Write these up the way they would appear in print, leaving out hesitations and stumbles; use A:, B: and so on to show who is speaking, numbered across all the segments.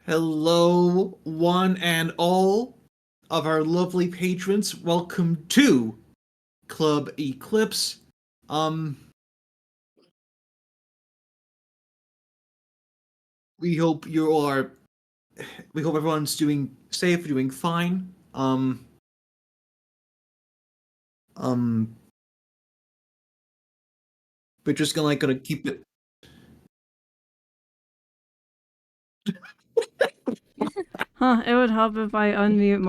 A: Hello, one and all of our lovely patrons. Welcome to Club Eclipse. We hope you are. We hope everyone's doing safe, doing fine. We're just gonna keep it.
B: Huh, it would help if I unmute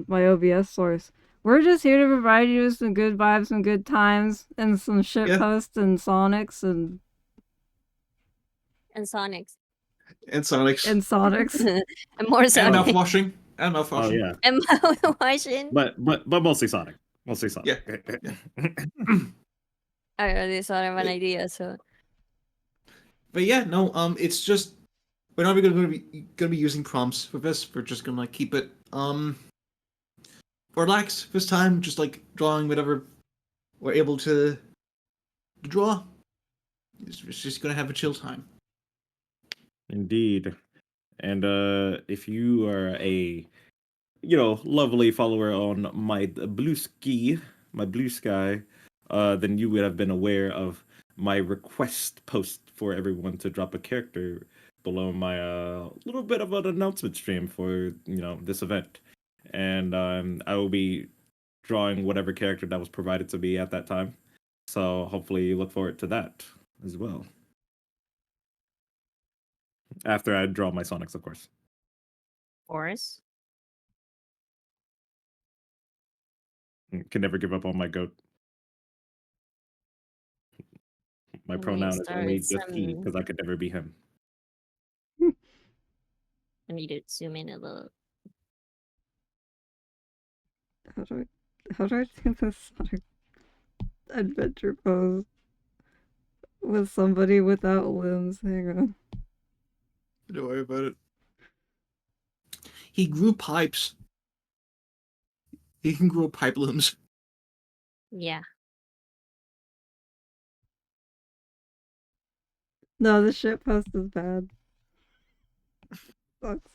B: my OBS source. We're just here to provide you with some good vibes, some good times, and some shit posts and Sonics and
C: Sonics.
A: And Sonics.
B: And Sonics.
C: And more Sonics.
A: And mouthwashing. And mouthwashing.
D: Oh yeah.
C: And mouthwashing.
D: But mostly Sonic. Mostly Sonic.
A: Yeah.
C: I already thought of an idea, so.
A: But yeah, no. It's just we're not gonna be using prompts for this. We're just gonna keep it relax this time. Just like drawing whatever we're able to draw. It's just gonna have a chill time.
D: Indeed. And if you are a lovely follower on my blue sky, then you would have been aware of my request post for everyone to drop a character below my little bit of an announcement stream for this event. And I will be drawing whatever character that was provided to me at that time. So hopefully you look forward to that as well. After I draw my Sonics, of course.
C: Boris?
D: Can never give up on my goat. My pronoun is only just he, because I could never be him.
C: I need to zoom in a little.
B: How do I do this Sonic adventure pose with somebody without limbs? Hang on.
A: Don't worry about it. He grew pipes. He can grow pipe limbs.
C: Yeah.
B: No, the shit post is bad. Sucks.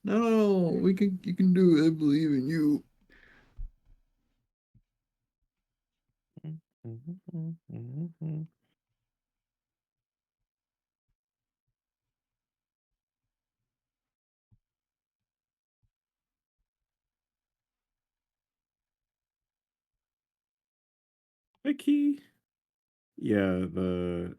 A: No, you can do it. I believe in you.
D: Vicky. Yeah, the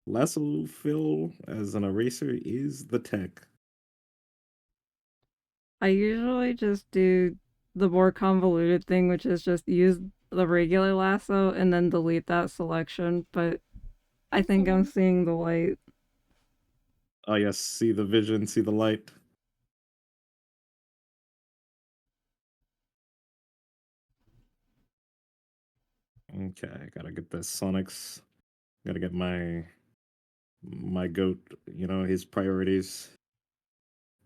D: lasso fill as an eraser is the tech.
B: I usually just do the more convoluted thing, which is just use the regular lasso and then delete that selection, but I think I'm seeing the light.
D: Oh yes, see the vision, see the light. Okay, gotta get the Sonics. Gotta get my goat, his priorities.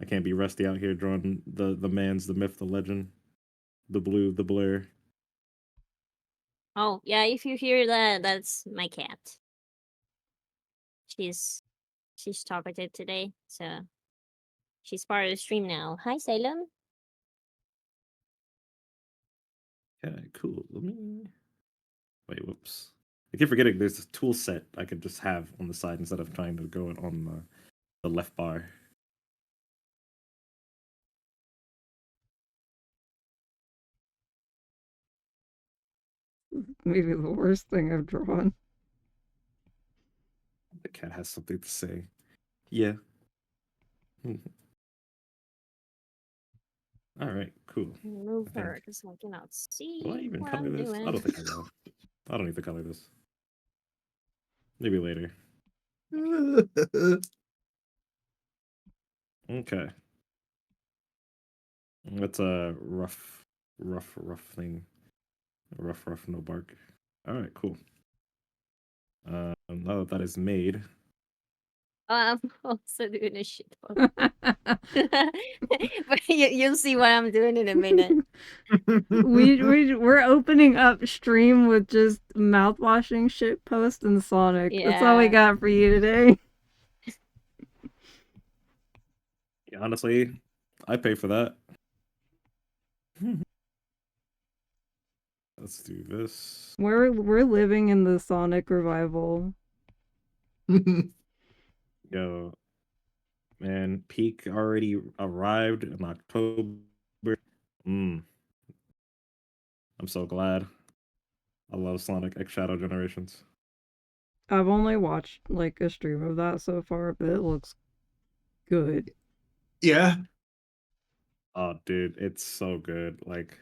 D: I can't be rusty out here drawing the mans, the myth, the legend, the blue, the blur.
C: Oh, yeah, if you hear that, that's my cat. She's talkative today, so she's part of the stream now. Hi, Salem.
D: Okay, cool. Let me... Wait, whoops. I keep forgetting there's a tool set I could just have on the side instead of trying to go on the left bar.
B: Maybe the worst thing I've drawn.
D: The cat has something to say. Yeah. All right, cool.
C: Move her because I cannot see.
D: Will I even
C: what
D: color
C: I'm
D: this?
C: doing.
D: I don't think I will. I don't need to color this. Maybe later. Okay. That's a rough thing. Rough, no bark. All right, cool. Now that is made.
C: I'm also doing a shit post. But you'll see what I'm doing in a minute.
B: We're opening up stream with just mouthwashing, shit post, and Sonic.
C: Yeah.
B: That's all we got for you today.
D: Honestly, I pay for that. Let's do this.
B: We're living in the Sonic revival.
D: Yo, man, Peak already arrived in October. I'm so glad. I love Sonic X Shadow Generations.
B: I've only watched like a stream of that so far, but it looks good.
A: Yeah.
D: Oh, dude, it's so good. Like,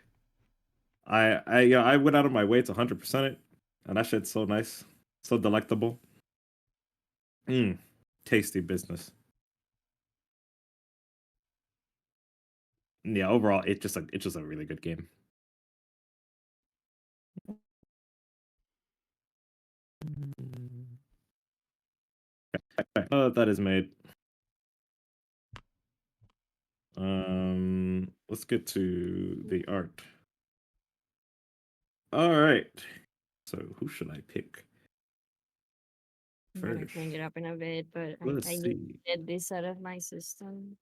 D: I went out of my way to 100% it, and that shit's so nice, so delectable. Tasty business. Yeah, overall, it's just a really good game. That is made. Let's get to the art. All right. So who should I pick?
C: I'm gonna
D: First,
C: clean it up in a bit, but
D: let's
C: I need
D: see.
C: to get this out of my system.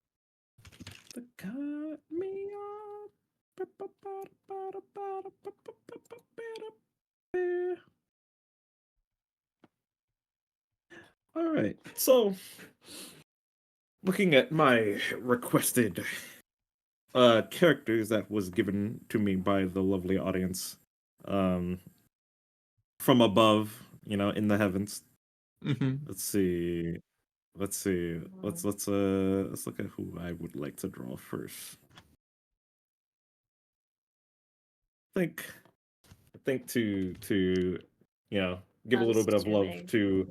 D: The cut me off. All right. So, looking at my requested characters that was given to me by the lovely audience um from above, in the heavens. Let's see. Let's look at who I would like to draw first. I think to give a little bit of love to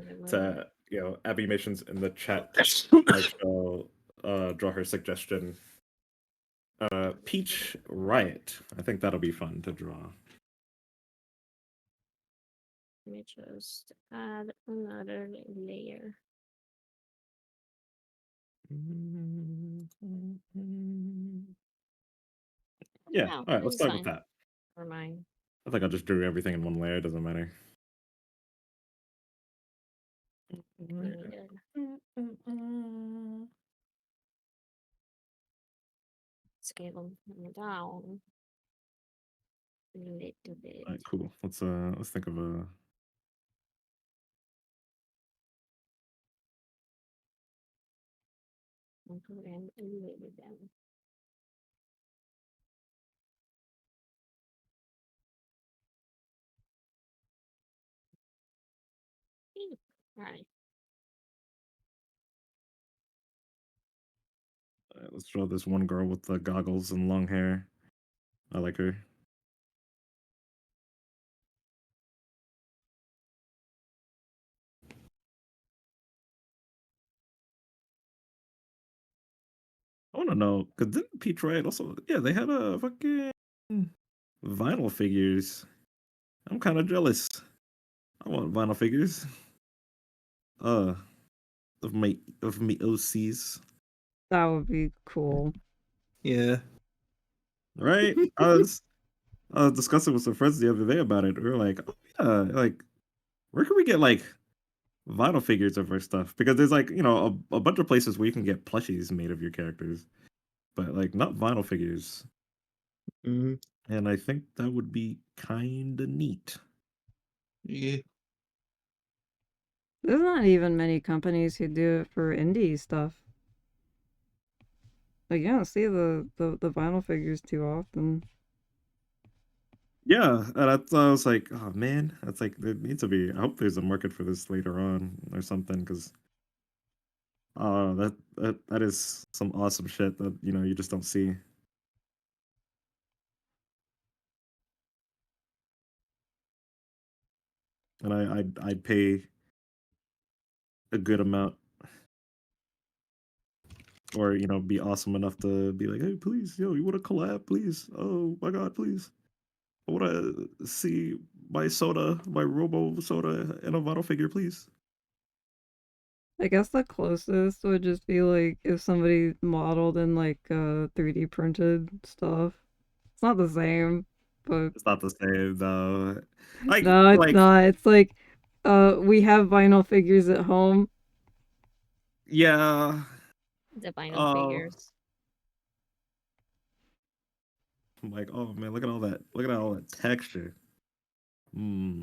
D: Abby Missions in the chat. I shall draw her suggestion. Peach Riot. I think that'll be fun to draw.
C: Let me just add another layer.
D: Yeah,
C: No,
D: all right, let's
C: it's
D: start with
C: fine.
D: that.
C: Never mind.
D: I think I just drew everything in one layer, it doesn't matter.
C: Scale them down a little bit.
D: All right, cool. Let's think of a.
C: And put in a little them. Right.
D: All right, let's draw this one girl with the goggles and long hair. I like her. I want to know, because didn't Peach Riot also? Yeah, they had a fucking vinyl figures. I'm kind of jealous. I want vinyl figures. Uh, of my OCs.
B: That would be cool.
A: Yeah.
D: Right? I was discussing with some friends the other day about it. We were like, oh yeah, like where can we get like vinyl figures of our stuff? Because there's like, a bunch of places where you can get plushies made of your characters, but like not vinyl figures.
A: Mm-hmm.
D: And I think that would be kind of neat.
A: Yeah.
B: There's not even many companies who do it for indie stuff. Like, you don't see the vinyl figures too often.
D: Yeah, and I was like, oh man, that's like there needs to be. I hope there's a market for this later on or something, because that is some awesome shit that you just don't see. And I'd pay a good amount, or be awesome enough to be like, hey, please, you want to collab, please? Oh my god, please! I want to see my Robo soda in a vinyl figure, please.
B: I guess the closest would just be like if somebody modeled in like 3D printed stuff. It's not the same, but
D: It's not the same though.
B: no, it's
D: Like
B: not. It's like we have vinyl figures at home.
D: yeah,
C: The vinyl
D: Oh,
C: figures.
D: I'm like, oh man, look at all that. Look at all that texture. Hmm.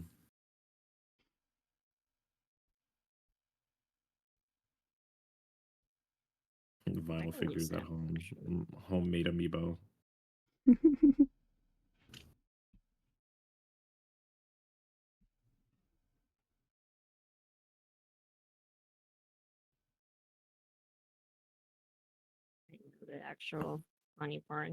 D: Vinyl
C: can use
D: figures at
C: that.
D: home. Homemade amiibo.
C: The actual funny part.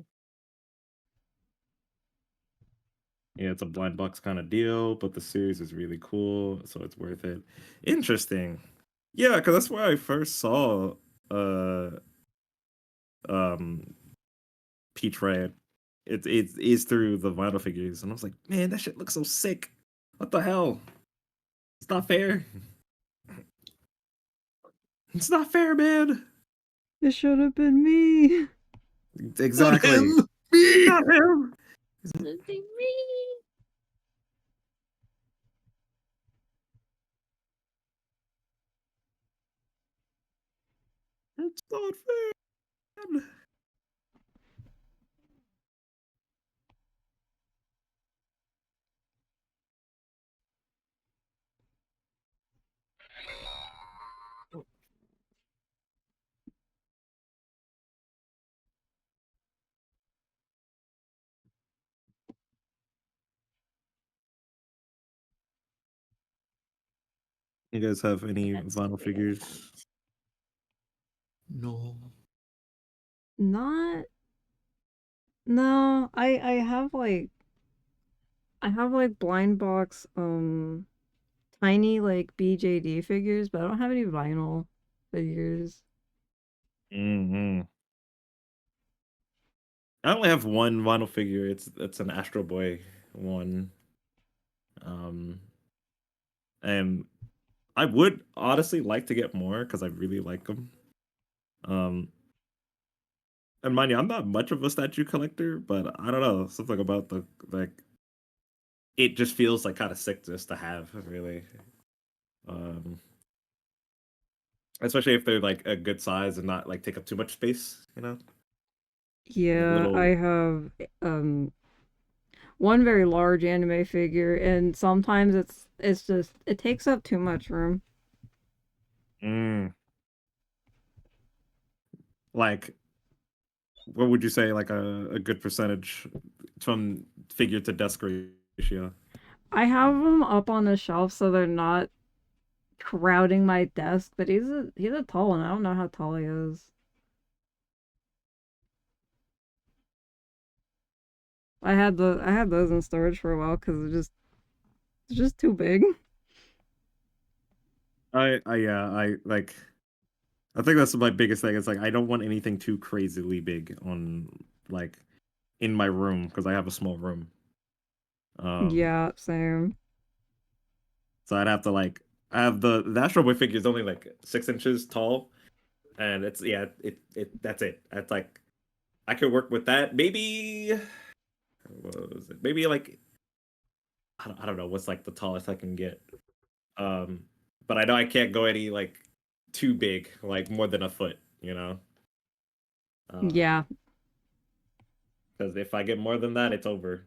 D: Yeah, it's a blind box kind of deal, but the series is really cool, so it's worth it. Interesting. Yeah, because that's where I first saw uh um Peach Riot. It is through the vinyl figures, and I was like, man, that shit looks so sick. What the hell? It's not fair. It's not fair, man.
B: It should have been me.
D: Exactly.
A: Not him! Me!
D: Not him.
C: Something me.
D: It's not fair. Man. You guys have any
C: That's
D: vinyl figures?
A: No.
B: Not. No, I have like blind box tiny like BJD figures, but I don't have any vinyl figures.
D: Mm-hmm. I only have one vinyl figure. It's an Astro Boy one. Um, and I would honestly like to get more because I really like them. Um, and mind you, I'm not much of a statue collector, but I don't know, something about the like it just feels like kind of sick just to have, really. Um, especially if they're like a good size and not like take up too much space, you know? Like
B: Yeah, I
D: little.
B: have one very large anime figure, and sometimes it's just it takes up too much room.
D: Mm, like, what would you say, like a good percentage from figure to desk ratio?
B: I have them up on the shelf so they're not crowding my desk, but he's a tall one. I don't know how tall he is. I had those in storage for a while because it's just too big.
D: Yeah, I like. I think that's my biggest thing. It's like I don't want anything too crazily big on like in my room because I have a small room. Um,
B: Yeah, same.
D: so I'd have to like I have the Astro Boy figure is only like 6 inches tall, and it's yeah it that's it. That's like I could work with that. Maybe what was it? Maybe like I don't know what's like the tallest I can get. Um, but I know I can't go any like too big, like more than a foot. You know.
B: Yeah.
D: Because if I get more than that, it's over.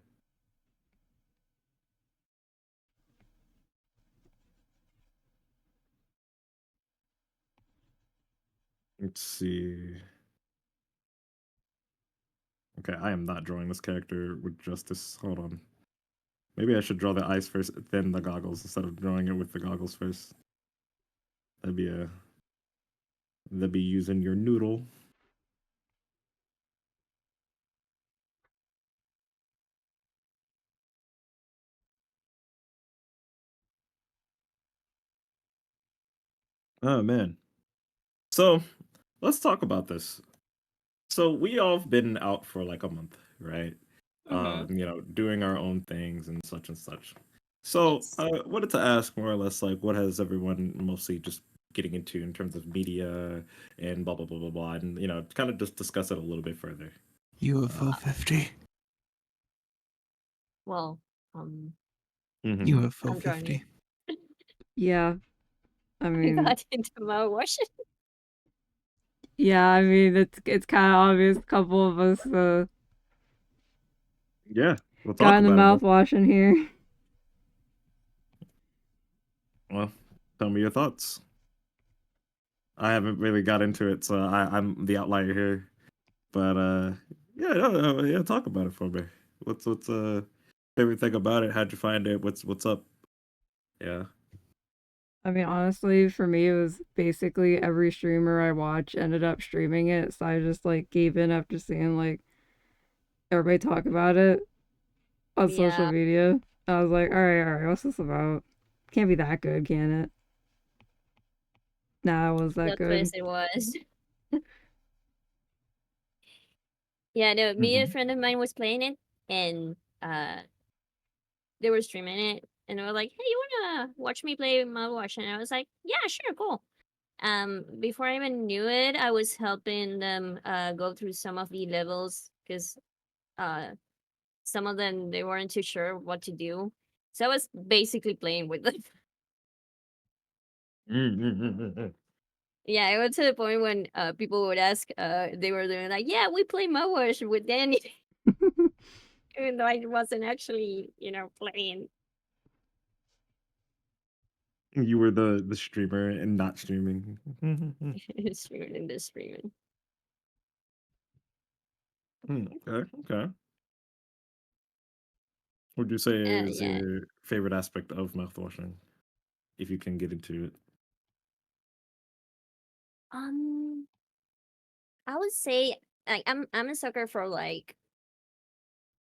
D: Let's see. Okay, I am not drawing this character with justice. Hold on. Maybe I should draw the eyes first, then the goggles, instead of drawing it with the goggles first. That'd be a that'd be using your noodle. Oh man. So let's talk about this. So we all have been out for like a month, right?
C: Mm-hmm.
D: Doing our own things and such. So
C: Yes.
D: I wanted to ask more or less like what has everyone mostly just getting into in terms of media and blah blah blah blah blah, and kind of just discuss it a little bit further.
A: UFO 50.
C: Well,
D: Mhm.
A: UFO
C: I'm drawing it.
A: 50.
B: Yeah. I
C: I
B: mean,
C: got into my washing.
B: Yeah, I mean it's kind of obvious. A couple of us
D: Yeah, we'll
B: got
D: talk
B: in the
D: about it.
B: mouthwash in here.
D: Well, tell me your thoughts. I haven't really got into it, so I'm the outlier here. But yeah, yeah, talk about it for me. What's favorite thing about it? How'd you find it? What's up? Yeah.
B: I mean, honestly, for me, it was basically every streamer I watch ended up streaming it, so I just like gave in after seeing like everybody talk about it on social
C: Yeah,
B: media. I was like, all right, what's this about? Can't be that good, can it? Nah, it was that
C: plot
B: good.
C: twist it was. Yeah, no, me and a
D: Hmm.
C: friend of mine was playing it, and they were streaming it, and they were like, "Hey, you wanna watch me play Mouthwash?" And I was like, "Yeah, sure, cool." Before I even knew it, I was helping them go through some of the levels because uh some of them they weren't too sure what to do, so I was basically playing with them.
D: Mm-hmm.
C: Yeah, it went to the point when people would ask, they were doing like, "Yeah, we play Mouthwash with Danny," even though I wasn't actually, playing.
D: You were the streamer and not streaming.
C: Streaming and streaming.
D: Okay, okay. What would you say is
C: Yeah.
D: your favorite aspect of mouthwashing, if you can get into it?
C: Um, I would say like I'm a sucker for like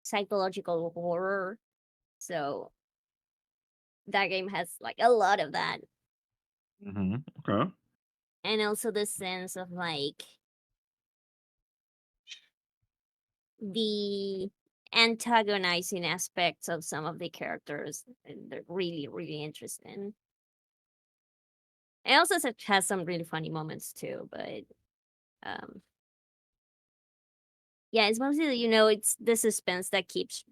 C: psychological horror, so that game has like a lot of that,
D: Mm-hmm. Okay.
C: and also the sense of like the antagonizing aspects of some of the characters, and they're really really interesting. It also has some really funny moments too, but um, yeah, it's mostly it's the suspense that keeps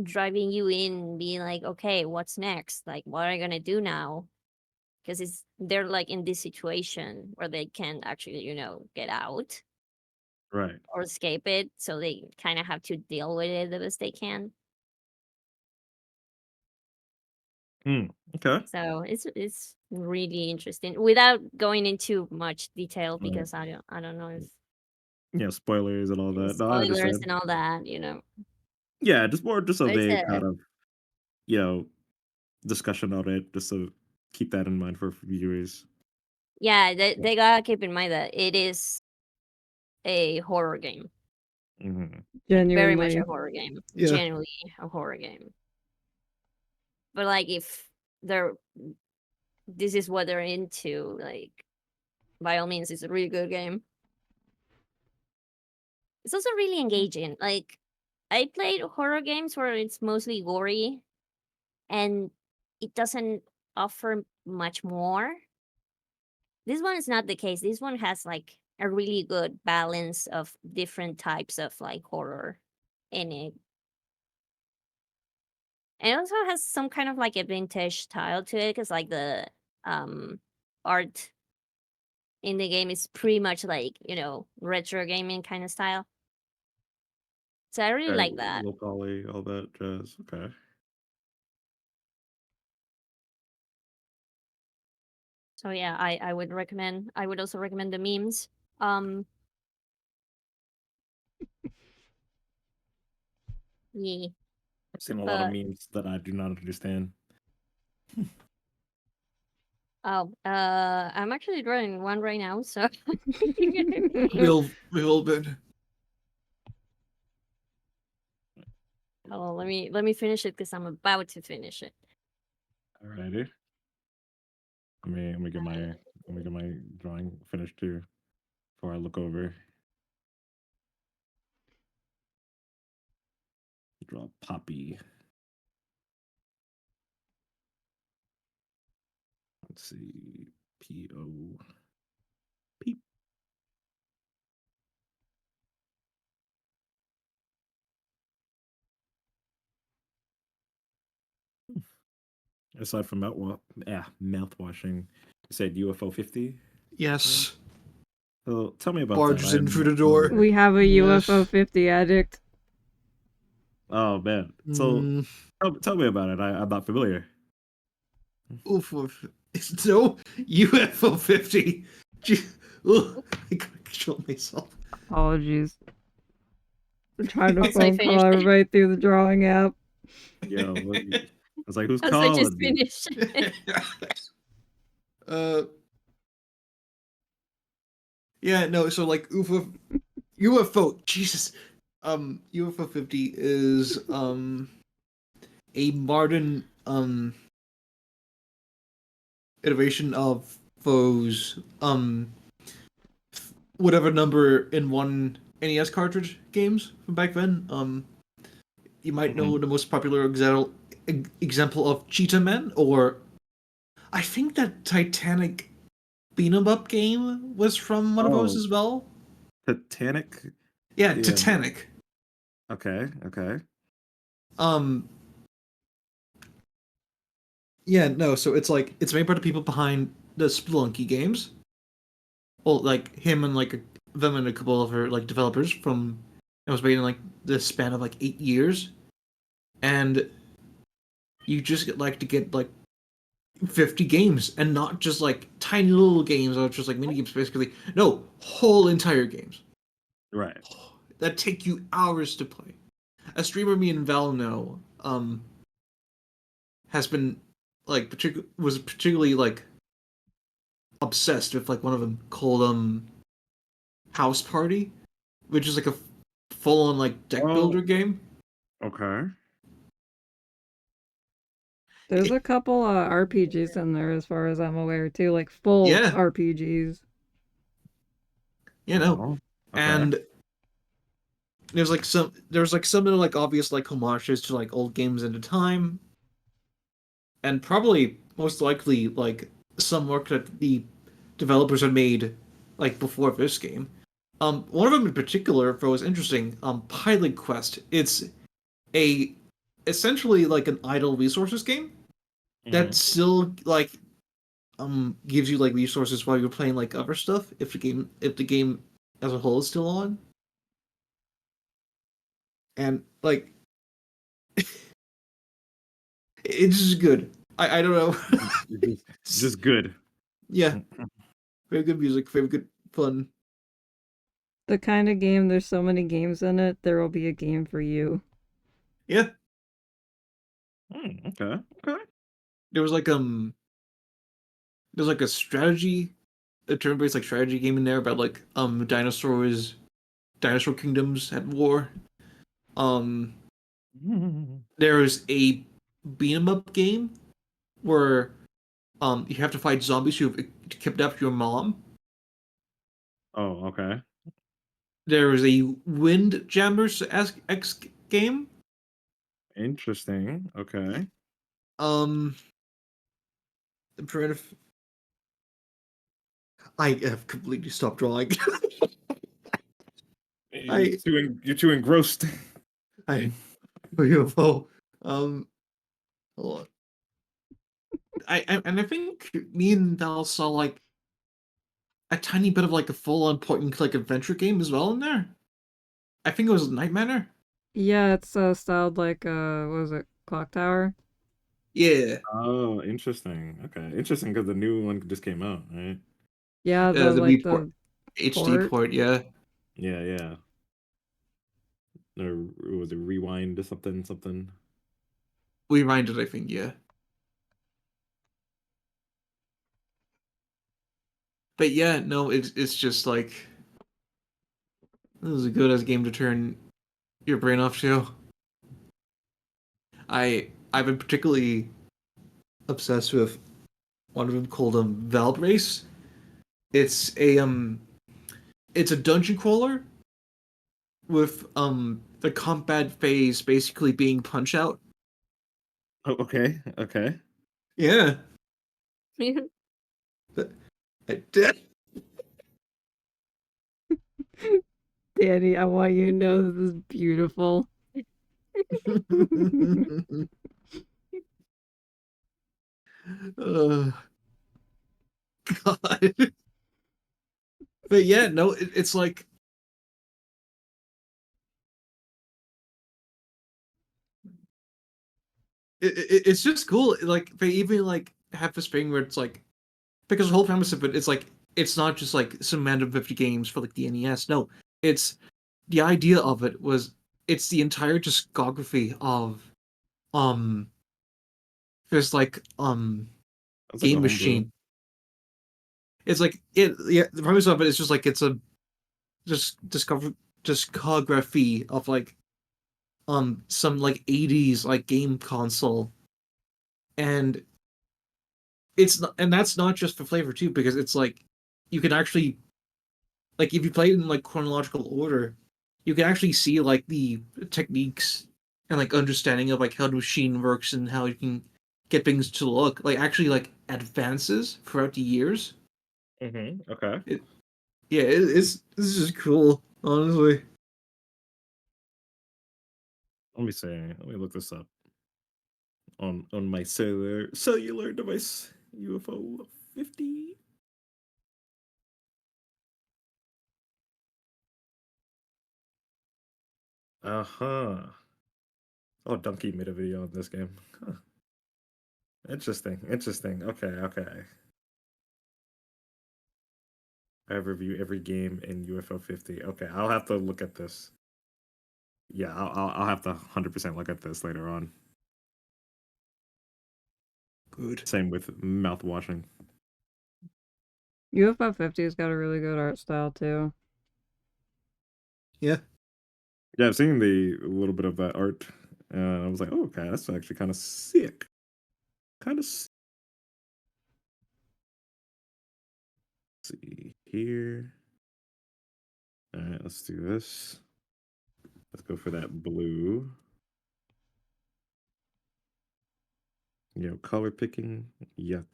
C: driving you in, being like, okay, what's next? Like, what are I gonna do now? Because they're like in this situation where they can't actually, get out
D: Right.
C: or escape it, so they kind of have to deal with it the best they can.
D: Hmm. Okay.
C: So it's really interesting without going into much detail
D: Right.
C: because I don't know if
D: Yeah, spoilers and all that. No, I
C: spoilers
D: understand.
C: and all that.
D: Yeah, just more just
C: But
D: of
C: it's
D: a
C: a
D: kind of, you know, discussion on it, just to keep that in mind for viewers.
C: yeah, they gotta keep in mind that it is a horror game.
D: Mm-hmm.
C: Like very much a
B: Genuinely.
C: horror game.
A: Yeah.
C: Genuinely a horror game. But like if they're this is what they're into, like by all means it's a really good game. It's also really engaging. Like I played horror games where it's mostly gory and it doesn't offer much more. This one is not the case. This one has like a really good balance of different types of like horror in it. And it also has some kind of like a vintage style to it because like the um art in the game is pretty much like, retro gaming kind of style. So I really
D: Right,
C: like that.
D: low poly, all that jazz. Okay.
C: So yeah, I would also recommend the memes. Um yeah.
D: I've seen a lot of
C: But
D: memes that I do not understand.
C: I'm actually drawing one right now, so
A: We've all been.
C: oh, let me finish it because I'm about to finish it.
D: Alrighty. Let me get my drawing finished too before I look over. Draw Poppy. Let's see. P-O. Peep. Aside from mouthwashing, you said UFO 50?
A: Yes.
D: So tell me about
A: Barges
D: that.
A: in through the door.
B: We have a
A: Yes.
B: UFO 50 addict.
D: Oh man. So
A: Mm,
D: tell me about it. I'm not familiar.
A: oof. It's no UFO 50. Ugh, I gotta control myself.
B: Apologies. I'm trying to
C: Also, I
B: phone call
C: finished it.
B: everybody through the drawing app.
D: Yo, I was like, who's
C: Also, I just
D: calling me?
C: finished.
A: uh, yeah, no. So like UFO. Jesus. UFO 50 is a modern iteration of those whatever number in one NES cartridge games from back then. You might know the most popular example of Cheetah Man, or I think that Titanic beat 'em up game was from one of those
D: Oh,
A: as well.
D: Titanic.
A: Yeah,
D: Yeah.
A: Titanic.
D: Okay. Okay.
A: Um, yeah, no, so it's like it's made by the people behind the Spelunky games. Well, like him and like them and a couple of other like developers from. It was made in like the span of like 8 years, and you just get like to get like 50 games and not just like tiny little games or just like mini games basically. No, whole entire games
D: Right.
A: that take you hours to play. A streamer me and Val know has been like was particularly like obsessed with like one of them called House Party, which is like a full on like deck builder
D: Oh.
A: game.
D: Okay.
B: There's a couple RPGs in there as far as I'm aware too, like full
A: Yeah,
B: RPGs.
A: you know.
D: Oh. Okay.
A: And there's like some like obvious like homages to like old games at the time, and probably most likely like some work that the developers had made like before this game. One of them in particular that was interesting. Pilot Quest. It's a essentially like an idle resources game that still like gives you like resources while you're playing like other stuff if the game as a whole is still on. And like it's just good. I don't know.
D: Just good.
A: Yeah, very good music, very good fun.
B: The kind of game, there's so many games in it, there will be a game for you.
A: Yeah,
D: Okay. Okay.
A: there was like there's like a turn-based like strategy game in there about like dinosaur kingdoms at war. Um, there is a beat 'em up game where you have to fight zombies who have kidnapped your mom.
D: Oh, okay.
A: There is a Windjammers X game.
D: Interesting. Okay.
A: Um, I'm trying to. I have completely stopped drawing. I
D: You're too engrossed.
A: I UFO. Hold on. And I think me and Val saw like a tiny bit of like a full-on point-and-click adventure game as well in there. I think it was Night Manor.
B: Yeah, it's styled like what was it, Clock Tower?
A: Yeah,
D: Oh, interesting. Okay. Interesting because the new one just came out, right?
B: Yeah, the
A: the
B: like
A: report,
B: the
A: HD
B: port.
A: port. Yeah,
D: Yeah, yeah. Or was it Rewind or something?
A: we reminded. I think yeah, but yeah, no, it's just like this is a good as game to turn your brain off to. I've been particularly obsessed with one of them called Valve Race. It's a it's a dungeon crawler with the combat phase basically being Punch Out.
D: Oh, okay. Okay.
A: Yeah. But I did.
B: Danny, I want you to know this is beautiful.
A: God. But yeah, no, it's like it's just cool. Like they even like have this thing where it's like because the whole premise of it is like it's not just like some random 50 games for like the NES. No, it's the idea of it was it's the entire discography of um this like
D: That's like a
A: game
D: homebrew.
A: machine. It's like it yeah, the premise of it is just like it's a just discography of like some like 80s like game console, and it's not, and that's not just for flavor too, because it's like you can actually like if you play it in like chronological order, you can actually see like the techniques and like understanding of like how the machine works and how you can get things to look like actually like advances throughout the years.
D: Okay.
A: It yeah, it's this is just cool, honestly.
D: Let me see. Let me look this up on my cellular device. UFO 50. Uh-huh. Oh, Donkey made a video on this game. Huh. Interesting. Interesting. Okay, okay. I review every game in UFO 50. Okay, I'll have to look at this. Yeah, I'll have to 100% look at this later on.
A: Good.
D: Same with mouth washing.
B: UFO 50's got a really good art style too.
A: Yeah.
D: Yeah, I've seen the a little bit of that art, and I was like, oh, okay, that's actually kind of sick. Kind of see here. All right, let's do this. Let's go for that blue. Yo, color picking, yuck.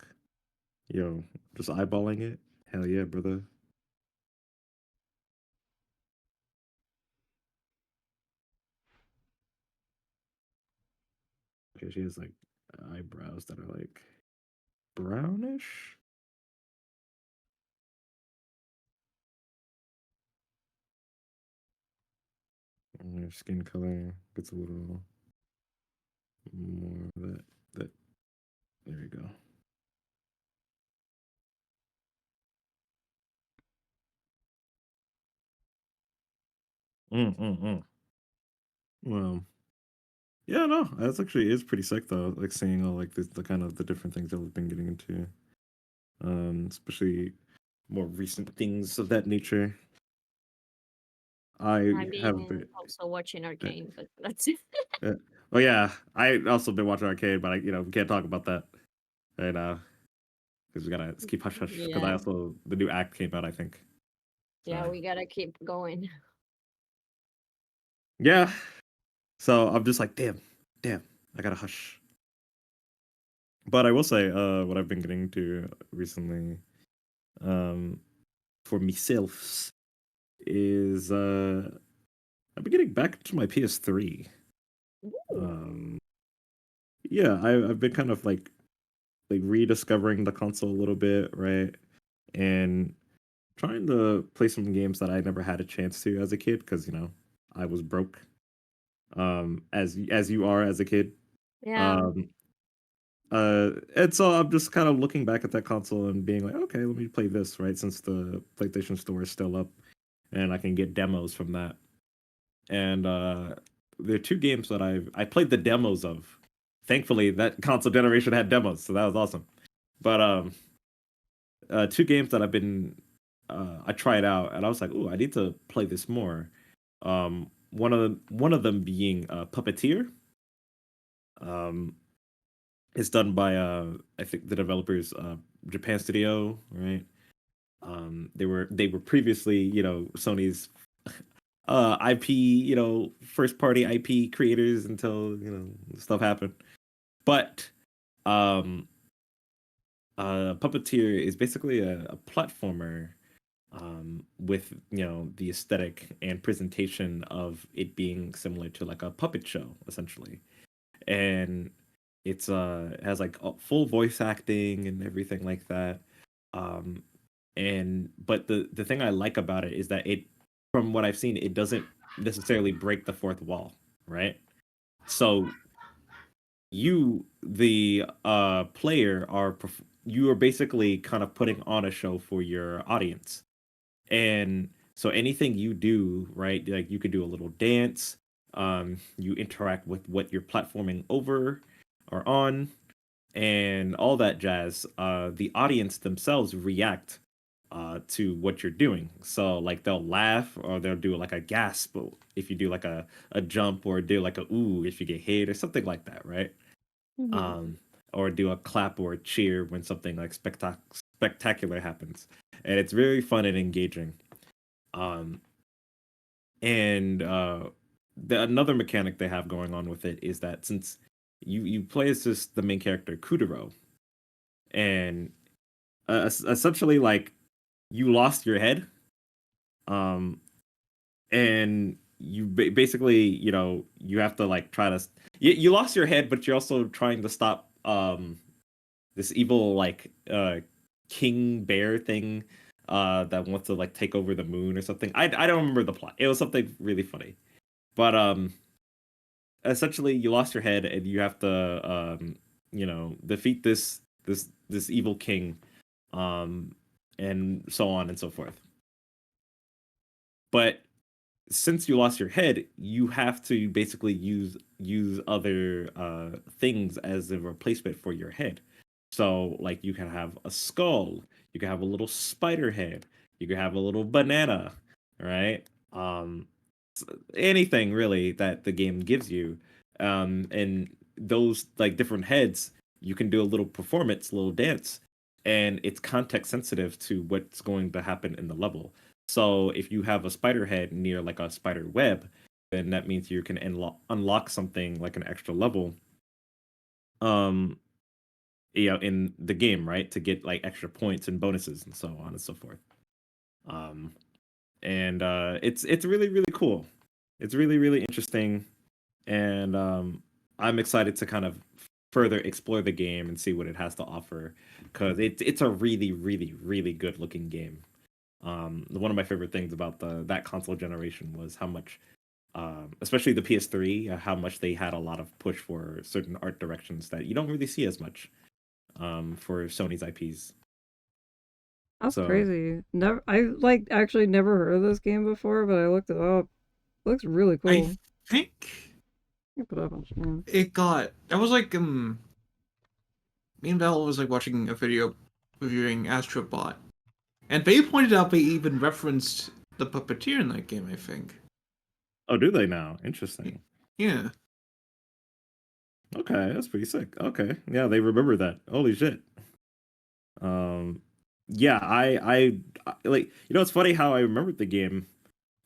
D: Yo, just eyeballing it. Hell yeah, brother. Okay, she has like eyebrows that are like brownish. And her skin color gets a little more of that. There we go. Mm. Well, yeah, no, that's actually is pretty sick though. Like seeing all like the kind of the different things that we've been getting into, especially more recent things of that nature. I
C: I've
D: have
C: been
D: been,
C: also watching
D: uh,
C: Arcane, but that's it.
D: uh, oh yeah, I also been watching Arcade, but we can't talk about that right now because we gotta keep hush hush. Because I
C: Yeah,
D: also the new act came out, I think.
C: yeah,
D: So
C: we gotta keep going.
D: yeah, so I'm just like, damn, I gotta hush. But I will say, what I've been getting to recently, um, for myself is I've been getting back to my PS3.
C: Ooh.
D: Um, yeah, I've been kind of like rediscovering the console a little bit, right? And trying to play some games that I never had a chance to as a kid because I was broke. As you are as a kid.
C: Yeah,
D: Um, and so I'm just kind of looking back at that console and being like, okay, let me play this, right? Since the PlayStation Store is still up and I can get demos from that. And there are two games that I played the demos of. Thankfully, that console generation had demos, so that was awesome. But two games that I tried out and I was like, oh, I need to play this more. One of them being Puppeteer. Um, it's done by I think the developers Japan Studio, right? They were previously Sony's IP, first party IP creators until stuff happened. But um, Puppeteer is basically a platformer with the aesthetic and presentation of it being similar to like a puppet show essentially, and it has like full voice acting and everything like that. Um, But the thing I like about it is that it, from what I've seen, it doesn't necessarily break the fourth wall, right? So you, the player, you are basically kind of putting on a show for your audience. And so anything you do, right? Like you could do a little dance, you interact with what you're platforming over or on, and all that jazz. The audience themselves react to what you're doing. So like they'll laugh or they'll do like a gasp if you do like a jump, or do like a ooh if you get hit or something like that, right?
C: Mhm.
D: um, or do a clap or a cheer when something like spectacular happens, and it's very fun and engaging. Um, and Another mechanic they have going on with it is that since you play as just the main character Kuduro, and essentially like you lost your head, um, and you basically you have to like try to you lost your head, but you're also trying to stop this evil like king bear thing that wants to like take over the moon or something. I don't remember the plot. It was something really funny. But essentially you lost your head and you have to defeat this evil king, um and so on and so forth. But since you lost your head, you have to basically use other things as a replacement for your head. So, like, you can have a skull, you can have a little spider head, you can have a little banana, right? Anything really that the game gives you, and those like different heads, you can do a little performance, a little dance, and it's context sensitive to what's going to happen in the level. So if you have a spider head near like a spider web, then that means you can unlock something like an extra level, um, in the game, right? To get like extra points and bonuses and so on and so forth. Um, and It's really really cool. It's really really interesting, and I'm excited to kind of further explore the game and see what it has to offer, because it's a really really really good looking game. One of my favorite things about that console generation was how much, especially the PS3, how much they had a lot of push for certain art directions that you don't really see as much for Sony's IPs.
B: That's
D: So
B: crazy. Never, I like actually never heard of this game before, but I looked it up. It looks really
A: I
B: cool.
A: think
B: I put it up on stream.
A: it got. I was like, me and Val was like watching a video reviewing Astrobot, and they pointed out they even referenced the puppeteer in that game. I think.
D: oh, do they now? Interesting.
A: Yeah.
D: Okay, that's pretty sick. Okay, yeah, they remember that. Holy shit. Um, yeah, like, it's funny how I remembered the game.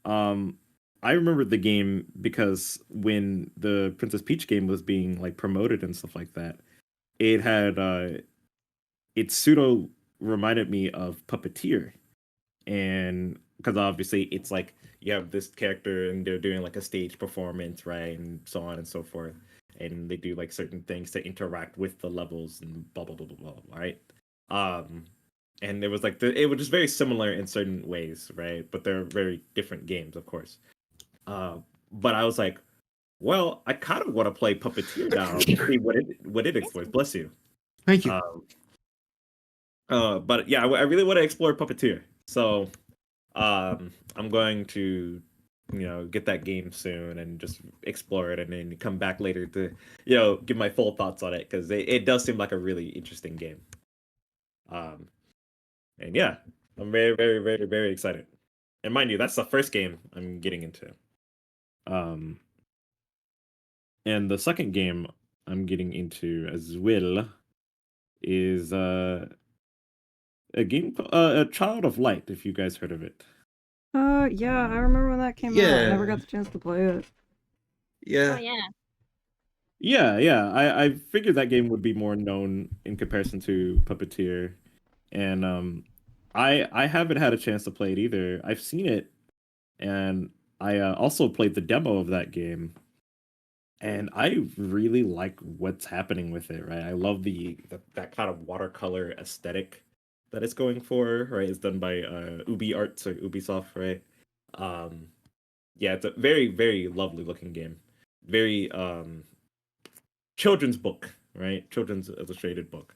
D: Um, I remembered the game because when the Princess Peach game was being like promoted and stuff like that, it had it pseudo reminded me of Puppeteer, and because obviously it's like you have this character and they're doing like a stage performance, right, and so on and so forth, and they do like certain things to interact with the levels and blah blah blah blah blah, right? um and it was like it was just very similar in certain ways, right, but they're very different games, of course. uh but I was like, well, I kind of want to play Puppeteer now and see what it explores. Bless you.
A: Thank you.
D: um but yeah, I really want to explore Puppeteer, so I'm going to get that game soon and just explore it, and then come back later to give my full thoughts on it, because it does seem like a really interesting game. um and yeah, I'm very very very very excited, and mind you, that's the first game I'm getting into. um and the second game I'm getting into as well is a game called A Child of Light, if you guys heard of it.
B: Yeah, I remember when that came out. I never got
A: Yeah.
B: the chance to play it.
C: Oh
A: Yeah.
C: yeah.
D: Yeah. I figured that game would be more known in comparison to Puppeteer, and I haven't had a chance to play it either. I've seen it, and I also played the demo of that game, and I really like what's happening with it. Right, I love that kind of watercolor aesthetic that it's going for, right? It's done by Ubi Arts or Ubisoft, right? Yeah, it's a very, very lovely looking game. Very children's book, right? Children's illustrated book.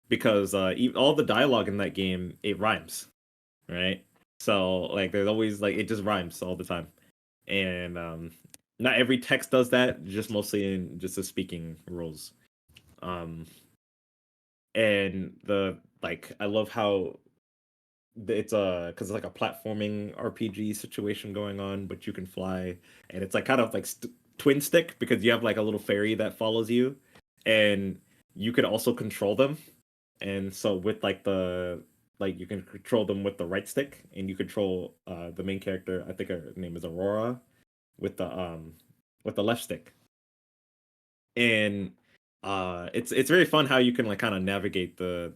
D: Because all the dialogue in that game, it rhymes, right? So like there's always like it just rhymes all the time. And not every text does that, just mostly in just the speaking roles. Um and the like I love how it's because it's like a platforming RPG situation going on, but you can fly, and it's like kind of like twin stick because you have like a little fairy that follows you, and you can also control them. And so with like the like you can control them with the right stick, and you control the main character. I think her name is Aurora with the left stick. And it's very fun how you can like kind of navigate the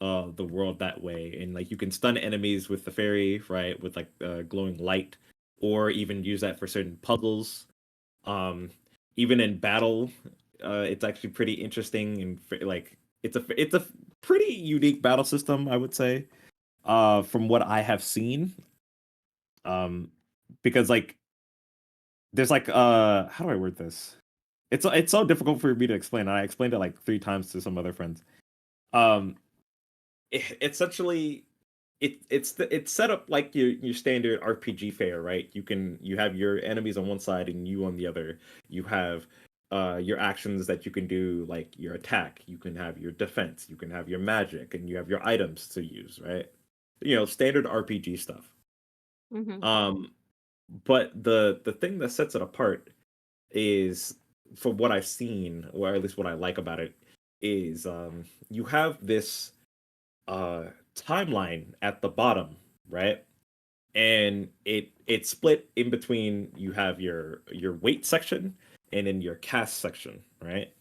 D: world that way, and like you can stun enemies with the fairy, right, with like glowing light, or even use that for certain puzzles. um Even in battle, it's actually pretty interesting, and like it's a pretty unique battle system, I would say, from what I have seen. um because like there's like how do I word this? It's so difficult for me to explain. I explained it like 3 times to some other friends. um Essentially it's set up like your standard RPG fare, right? You have your enemies on one side and you on the other. You have your actions that you can do, like your attack. You can have your defense. You can have your magic, and you have your items to use, right? Standard RPG stuff.
C: Mm-hmm.
D: Um, but the thing that sets it apart is, from what I've seen, or at least what I like about it, is you have this uh timeline at the bottom, right? And it's split in between. You have your wait section and in your cast section, right?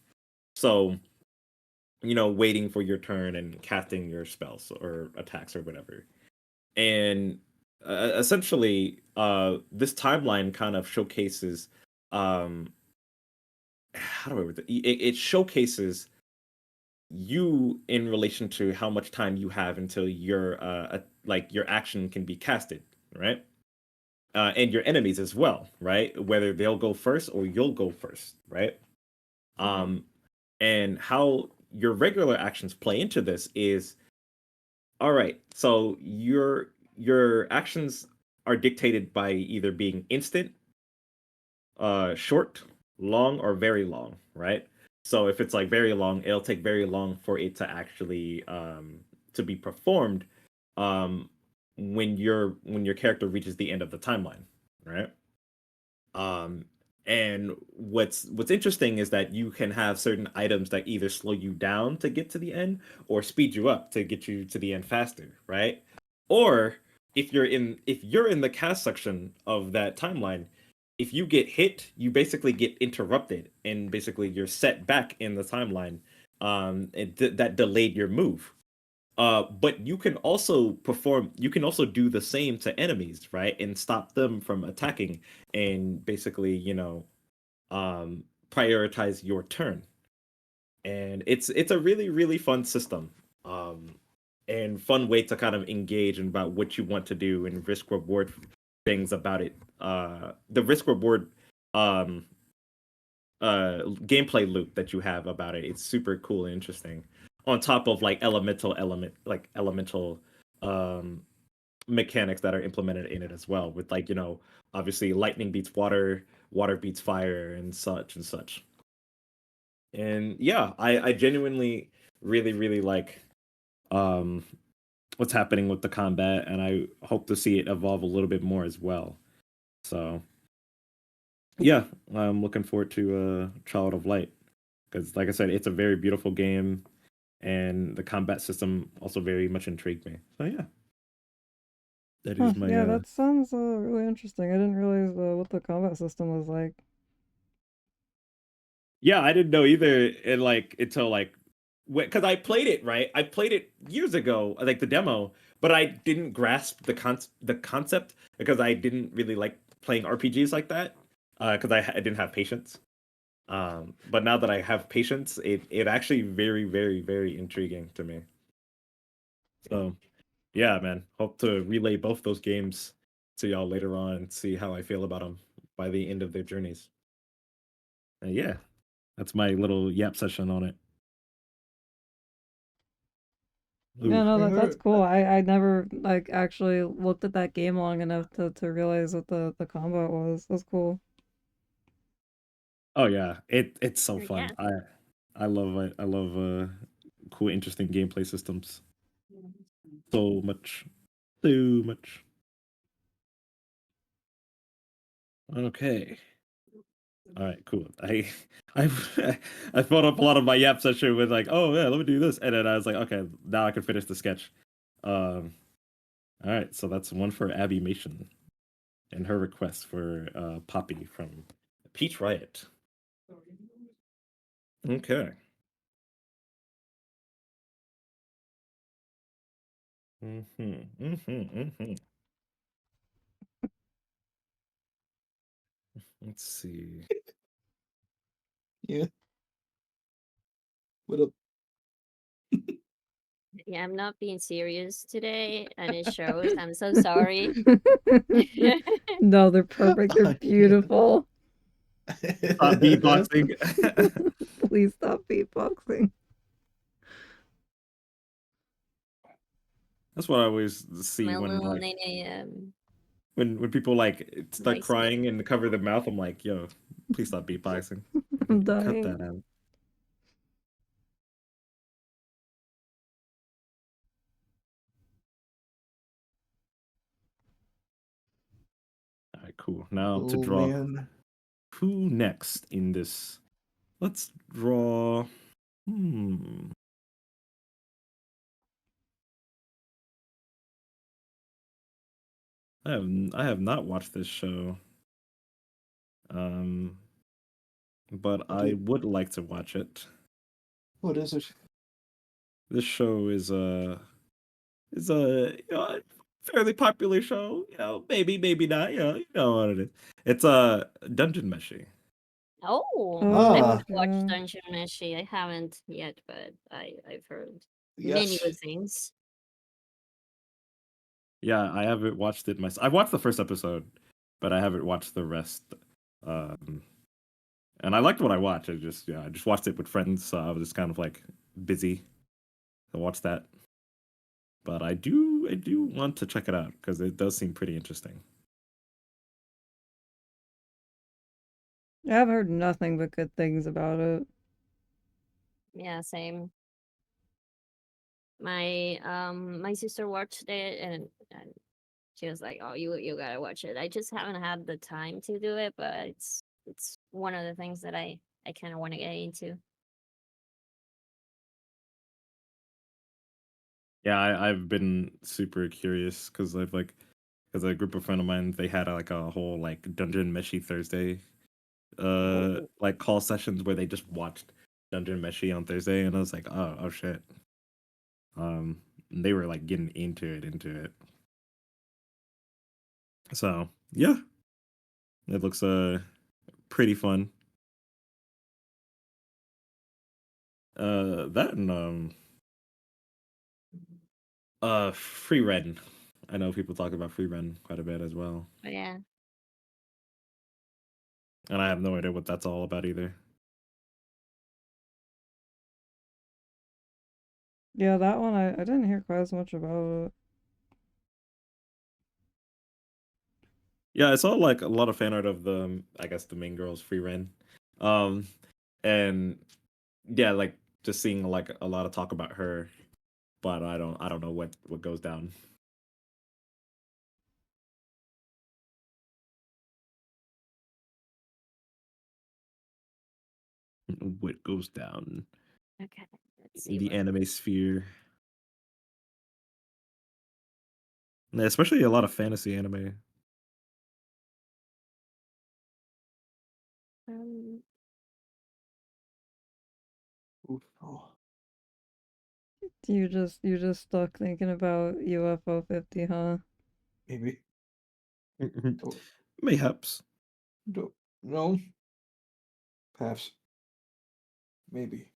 D: So waiting for your turn and casting your spells or attacks or whatever. And essentially this timeline kind of showcases um how do I word it showcases you in relation to how much time you have until like your action can be casted, right? And your enemies as well, right? Whether they'll go first or you'll go first, right?
C: Mm-hmm.
D: um and how your regular actions play into this is, all right, so your actions are dictated by either being instant, short, long, or very long, right? So if it's like very long, it'll take very long for it to actually to be performed um when your character reaches the end of the timeline, right? Um and what's interesting is that you can have certain items that either slow you down to get to the end or speed you up to get you to the end faster, right? Or if you're in the cast section of that timeline, if you get hit, you basically get interrupted, and basically you're set back in the timeline. That delayed your move. But you can also do the same to enemies, right? And stop them from attacking, and basically, prioritize your turn. And it's a really, really fun system. And fun way to kind of engage in about what you want to do and risk reward things about it. The risk reward um gameplay loop that you have about it, it's super cool and interesting. On top of like elemental um mechanics that are implemented in it as well, with like obviously lightning beats water, water beats fire, and such and such. And yeah, I genuinely really, really like um what's happening with the combat, and I hope to see it evolve a little bit more as well. So yeah, I'm looking forward to Child of Light, because like I said, it's a very beautiful game, and the combat system also very much intrigued me. So yeah, that
B: Huh,
D: is my
B: yeah, that sounds really interesting. I didn't realize what the combat system was like.
D: yeah, I didn't know either, and like until like because I played it, right. I played it years ago, like the demo, but I didn't grasp the concept because I didn't really like playing RPGs like that, because I didn't have patience. But now that I have patience, it actually very, very, very intriguing to me. So yeah, man. Hope to relay both those games to y'all later on and see how I feel about them by the end of their journeys. Yeah, that's my little yap session on it.
B: Yeah,
D: Ooh.
B: no,
A: I
B: that's
A: heard.
B: cool. I never like actually looked at that game long enough to realize what the combat was. That's cool.
D: Oh yeah, it's so
C: Yeah.
D: fun. I love it. I love cool, interesting gameplay systems. So much, so much. Okay. All right, cool. I I filled up a lot of my yap session with like, oh yeah, let me do this, and then I was like, okay, now I can finish the sketch. All right, so that's one for Abby Mation and her request for Poppy from Peach Riot. Okay. Let's see.
A: Yeah. What up?
C: Yeah, I'm not being serious today, and it shows. I'm so sorry.
B: No, they're perfect. They're
A: Yeah.
B: beautiful.
D: Beatboxing.
B: Please stop beatboxing.
D: That's what I always see when like
C: Mellowli,
D: when people like start
C: voice.
D: crying and cover their mouth. I'm like, yo, please stop beatboxing.
B: I'm
D: Cut
B: dying.
D: that out. All right, cool. Now to
A: Oh
D: draw
A: man.
D: who next in this. Let's draw. I have not watched this show. Um, but
A: What
D: I
A: is,
D: would like to watch it.
A: what is it?
D: This show is a fairly popular show. You know, maybe not. You know what it is. It's a Dungeon Meshi.
C: Oh, I
B: Oh,
C: want
A: Ah,
C: to watch
B: yeah.
C: Dungeon Meshi. I haven't yet, but I've heard many
A: yes.
C: good things.
D: Yeah, I haven't watched it myself. I watched the first episode, but I haven't watched the rest. Um, and I liked what I watched. I just watched it with friends, so I was just kind of like busy to watch that. But I do want to check it out because it does seem pretty interesting.
B: Yeah, I've heard nothing but good things about it.
C: Yeah, same. My sister watched it, and she was like, "Oh, you gotta watch it." I just haven't had the time to do it, but it's one of the things that I kind of want to get into.
D: Yeah, I've been super curious because I've like because a group of friend of mine they had like a whole like Dungeon Meshi Thursday
C: Oh,
D: like call sessions where they just watched Dungeon Meshi on Thursday, and I was like, oh shit. They were like getting into it. So yeah, it looks pretty fun. That and Free Ren. I know people talk about Free Ren quite a bit as well,
C: but yeah.
D: and I have no idea what that's all about either.
B: Yeah, that one I didn't hear quite as much about it.
D: Yeah, I saw like a lot of fan art of the I guess the main girl's Free Ren, um, and yeah, like just seeing like a lot of talk about her, but I don't know what goes down. What goes down
C: Okay, let's
D: in
C: see
D: the
C: what.
D: anime sphere. Yeah, especially a lot of fantasy anime.
C: Um,
A: Oof. Oh,
B: You just stuck thinking about UFO 50, huh?
A: maybe. Don't,
D: Mayhaps.
A: don't, no. Perhaps. Maybe.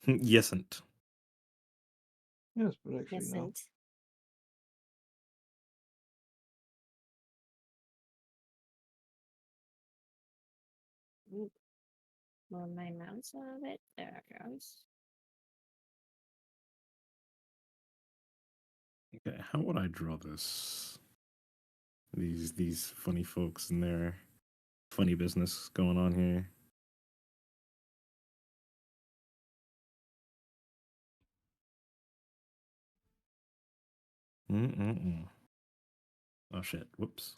D: Yesn't.
A: Yes, but actually no.
C: Isn't. Move my mouse a little bit. There it goes.
D: Okay, how would I draw this? These funny folks and their funny business going on here. Oh shit! Whoops.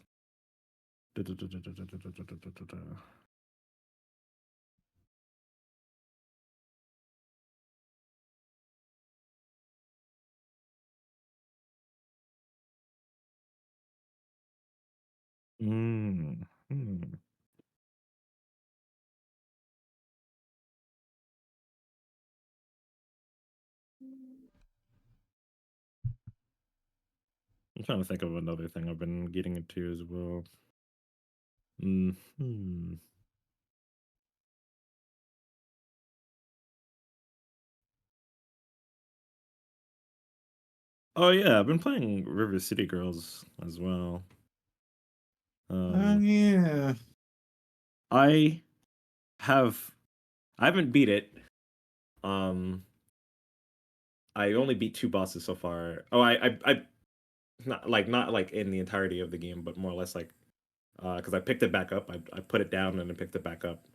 D: Mm. I'm trying to think of another thing I've been getting into as well. Oh yeah, I've been playing River City Girls as well.
A: Yeah.
D: I haven't beat it. I only beat 2 bosses so far. Oh, I not like in the entirety of the game, but more or less like because I picked it back up. I put it down and then picked it back up.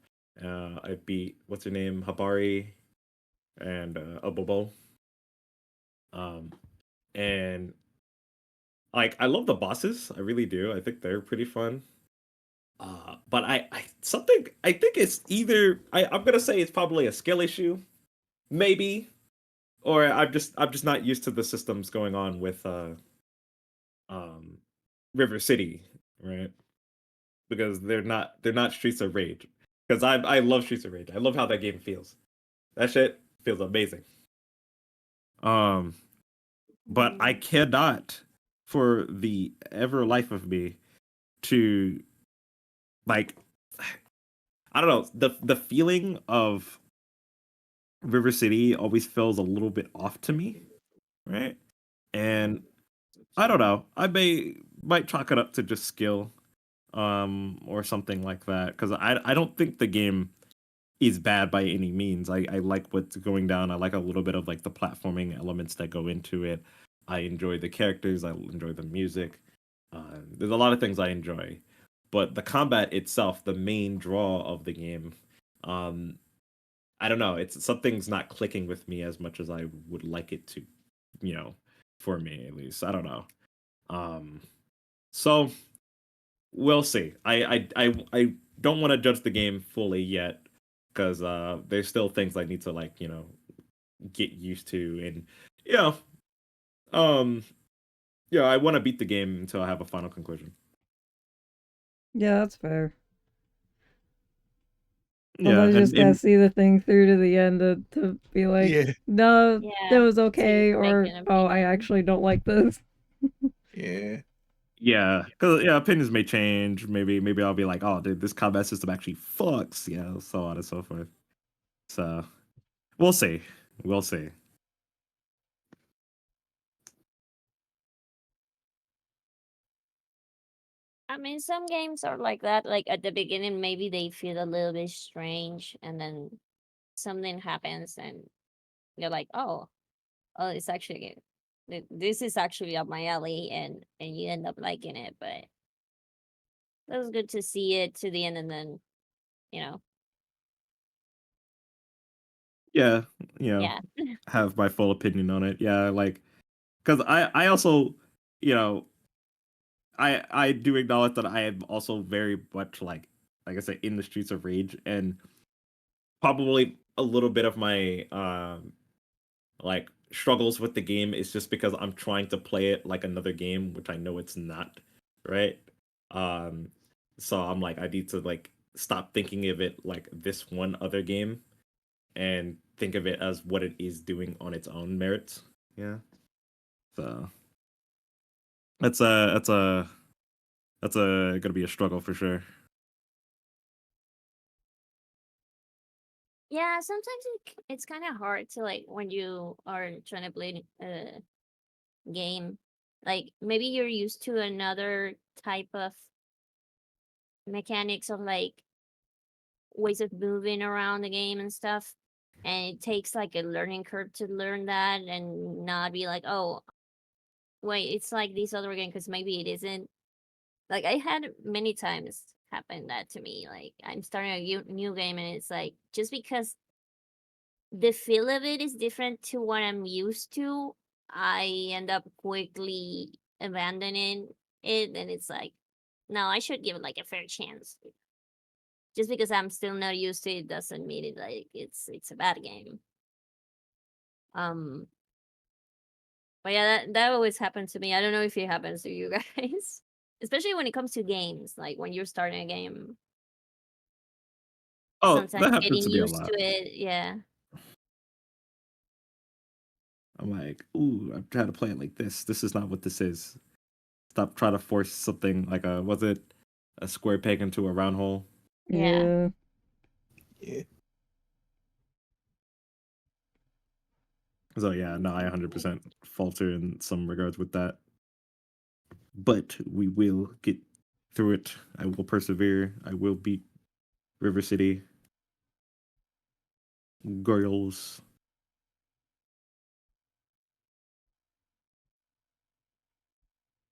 D: I beat what's her name, Habari, and Abobo. And like I love the bosses. I really do. I think they're pretty fun. But I think it's either I'm gonna say it's probably a skill issue, maybe, or I'm just not used to the systems going on with um River City, right? Because they're not Streets of Rage. Because I love Streets of Rage. I love how that game feels. That shit feels amazing. But I cannot, for the ever life of me, to like I don't know, the feeling of River City always feels a little bit off to me, right? And I don't know. I might chalk it up to just skill, or something like that. Because I don't think the game is bad by any means. I like what's going down. I like a little bit of like the platforming elements that go into it. I enjoy the characters. I enjoy the music. There's a lot of things I enjoy, but the combat itself, the main draw of the game, um, I don't know. It's something's not clicking with me as much as I would like it to, you know, for me at least. I don't know. Um, so we'll see. I don't want to judge the game fully yet because there's still things I need to like get used to and you know um yeah I want to beat the game until I have a final conclusion.
B: Yeah, that's fair.
D: Yeah,
B: Sometimes you just gotta
D: and
B: see the thing through to the end to be like,
A: Yeah.
B: no,
C: Yeah.
B: that was
C: So you
B: okay,
C: can make
B: or
C: an
B: oh, I
C: opinion.
B: actually don't like this.
A: Yeah.
D: yeah, because opinions may change. Maybe I'll be like, oh, dude, this combat system actually fucks. Yeah, so on and so forth. So we'll see. We'll see.
C: I mean, some games are like that. Like at the beginning, maybe they feel a little bit strange, and then something happens, and you're like, oh, it's actually good. This is actually up my alley, and you end up liking it. But it was good to see it to the end, and then you know,
D: Yeah,
C: yeah,
D: have my full opinion on it. Yeah, like because I also you know I do acknowledge that I am also very much like I said in the Streets of Rage, and probably a little bit of my like struggles with the game is just because I'm trying to play it like another game, which I know it's not, right? Um so I'm like I need to like stop thinking of it like this one other game and think of it as what it is doing on its own merits. Yeah. So that's a gonna be a struggle for sure.
C: Yeah, sometimes it's kind of hard to like when you are trying to play a game. Like maybe you're used to another type of mechanics of like ways of moving around the game and stuff. And it takes like a learning curve to learn that and not be like, oh, wait, it's like this other game because maybe it isn't. Like I had many times happen that to me. Like I'm starting a new game and it's like just because the feel of it is different to what I'm used to, I end up quickly abandoning it, and it's like, no, I should give it like a fair chance. Just because I'm still not used to it doesn't mean it like it's a bad game. Um, but yeah, that always happens to me. I don't know if it happens to you guys, especially when it comes to games. Like when you're starting a game,
D: Oh,
C: sometimes
D: that happens
C: getting
D: to me a
C: used
D: lot.
C: to it, yeah.
D: I'm like, ooh, I'm trying to play it like this. This is not what this is. Stop trying to force something like a was it a square peg into a round hole?
C: Yeah.
B: Yeah.
A: Yeah.
D: So yeah, no, I 100% falter in some regards with that. But we will get through it. I will persevere. I will beat River City. Girls.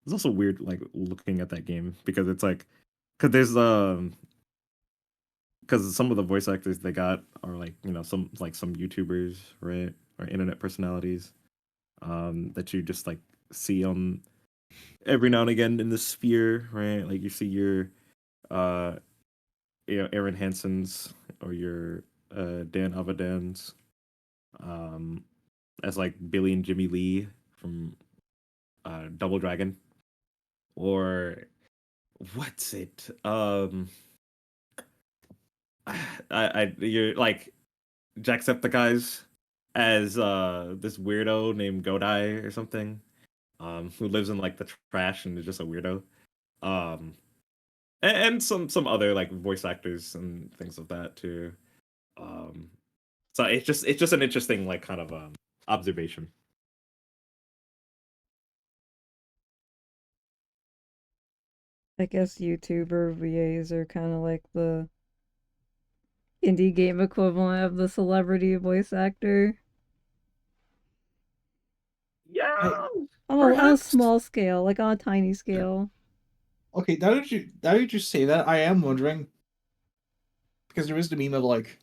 D: It's also weird like looking at that game because it's like because there's because some of the voice actors they got are like some like some YouTubers, right, or internet personalities that you just like see on every now and again in the sphere, right? Like you see your uh Aaron Hansen's or your Dan Avadans um as like Billy and Jimmy Lee from Double Dragon, or what's it you're like Jacksepticeyes as this weirdo named Godai or something, who lives in like the trash and is just a weirdo. Um, and some other like voice actors and things of that too. Um, so it's just an interesting like kind of observation.
B: I guess YouTuber VAs are kind of like the indie game equivalent of the celebrity voice actor.
A: I,
D: Yeah,
B: On a
D: perhaps.
B: small scale, like on a tiny scale.
A: okay, now that you say that, I am wondering because there is the meme of like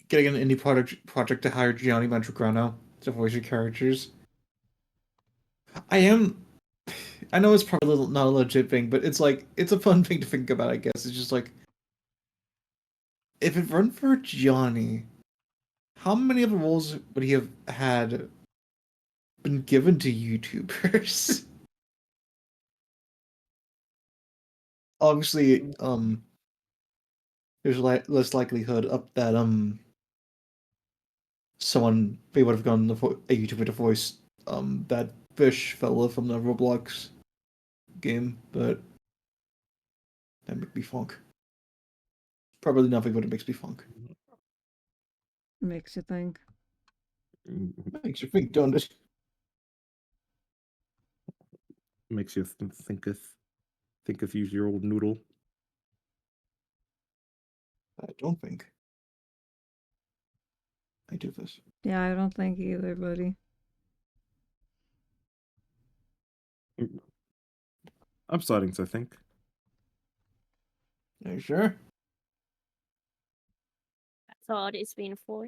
A: getting an indie project to hire Gianni Mantrograno to voice your characters. I am. I know it's probably a little not a legit thing, but it's like it's a fun thing to think about. I guess it's just like if it weren't for Gianni, how many other roles would he have had been given to YouTubers? Obviously, there's less likelihood up that someone they would have gone a YouTuber to voice that fish fella from the Roblox game, but that makes me funk. Probably nothing, but it makes me funk.
B: Makes you think.
A: Makes you think, don't it?
D: Makes you thinketh use your old noodle.
A: I don't think I do this.
B: Yeah, I don't think either, buddy.
D: I'm starting to think.
A: Are you sure?
C: That's all it's been for.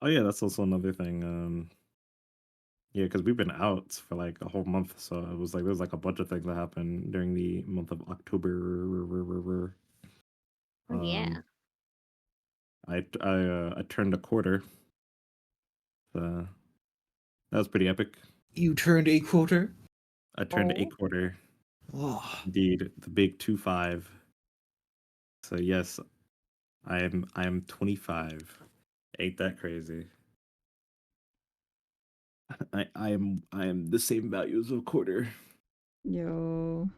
D: Oh yeah, that's also another thing. Yeah, because we've been out for like a whole month, so it was like there's like a bunch of things that happened during the month of October.
C: Oh, yeah.
D: I turned a quarter. Uh, that was pretty epic.
A: You turned a quarter?
D: I turned a
C: Oh.
D: quarter.
A: Oh,
D: Indeed, the big 2-5. So yes, I am 25. Ain't that crazy? I am the same value as a quarter.
B: Yo.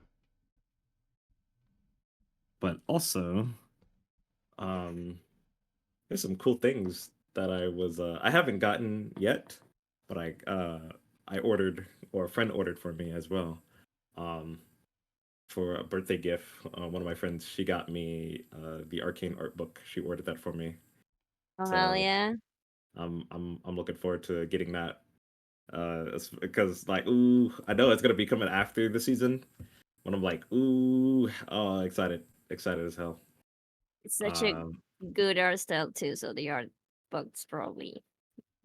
D: but also, there's some cool things that I haven't gotten yet, but I ordered, or a friend ordered for me as well. Um, for a birthday gift, one of my friends, she got me the Arcane art book. She ordered that for me,
C: Oh hell
D: so
C: yeah.
D: I'm looking forward to getting that. Because like, ooh, I know it's gonna be coming after the season. When I'm like, ooh, oh, excited as hell.
C: It's such a
D: Um,
C: good art style too, so the art book's probably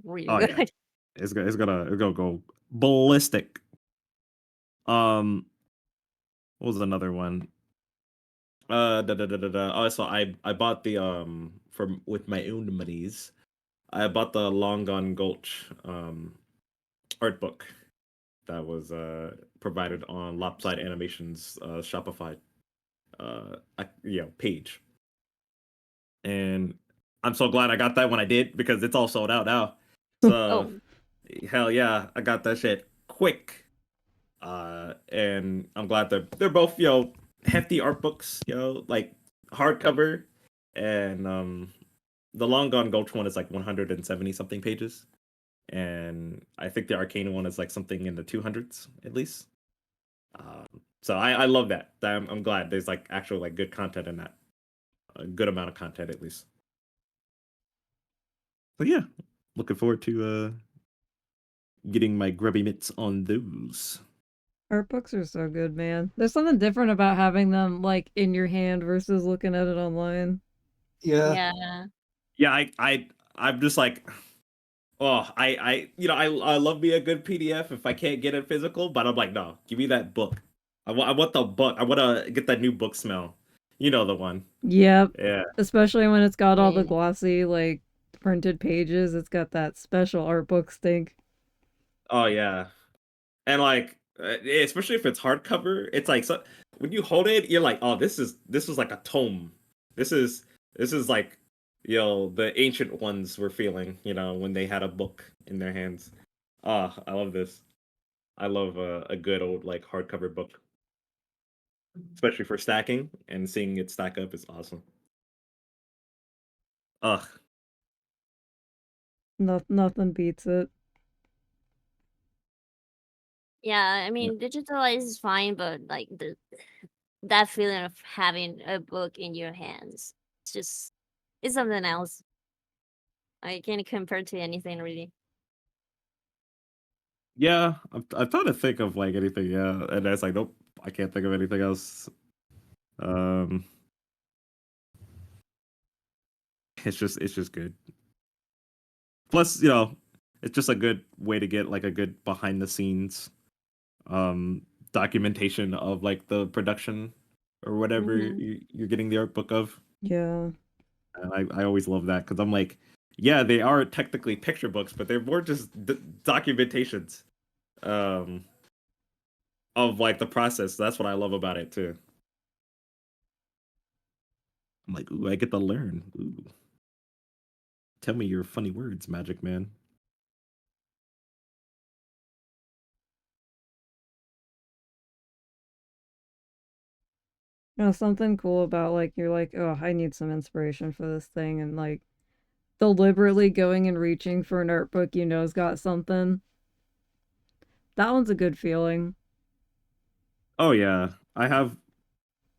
C: really
D: oh yeah,
C: good.
D: it's gonna go ballistic. Um, what was another one? Oh, so I bought the from with my own monies. I bought the Long Gone Gulch art book that was provided on Lopside Animations Shopify page, and I'm so glad I got that when I did because it's all sold out now. So
C: Oh,
D: hell yeah, I got that shit quick. And I'm glad they're both hefty art books, like hardcover, and the Long Gone Gulch one is like 170 something pages, and I think the Arcane one is like something in the 200s at least. So I love that. I'm glad there's like actual like good content in that, a good amount of content at least. So yeah, looking forward to getting my grubby mitts on those.
B: Art books are so good, man. There's something different about having them like in your hand versus looking at it online.
A: Yeah.
C: yeah.
D: Yeah, I'm just like, oh, I love me a good PDF if I can't get it physical, but I'm like, no, give me that book. I want the book. I want to get that new book smell. You know the one.
B: Yep.
D: Yeah.
B: Especially when it's got all the
C: Yeah.
B: glossy, like printed pages. It's got that special art book stink.
D: Oh yeah. And like, especially if it's hardcover, it's like so, when you hold it, you're like, oh, this is like a tome. This is like, the ancient ones were feeling, when they had a book in their hands. Ah, I love this. I love a good old like hardcover book, especially for stacking and seeing it stack up is awesome. Ugh.
B: Nothing beats it.
C: Yeah, I
D: Yeah.
C: mean digitalized is fine, but like that feeling of having a book in your hands, it's something else. I can't compare to anything really.
D: Yeah, I'm trying to think of like anything, yeah, and it's like, nope, I can't think of anything else. Um, it's just good. Plus, it's just a good way to get like a good behind the scenes um documentation of like the production or whatever
C: Mm-hmm.
D: you're getting the art book of.
B: Yeah.
D: And I always love that because I'm like, yeah, they are technically picture books, but they're more just documentations um of like the process. That's what I love about it too. I'm like, ooh, I get to learn. Ooh, tell me your funny words, Magic Man.
B: Something cool about like you're like, oh, I need some inspiration for this thing, and like deliberately going and reaching for an art book you know's got something. That one's a good feeling.
D: Oh yeah, I have.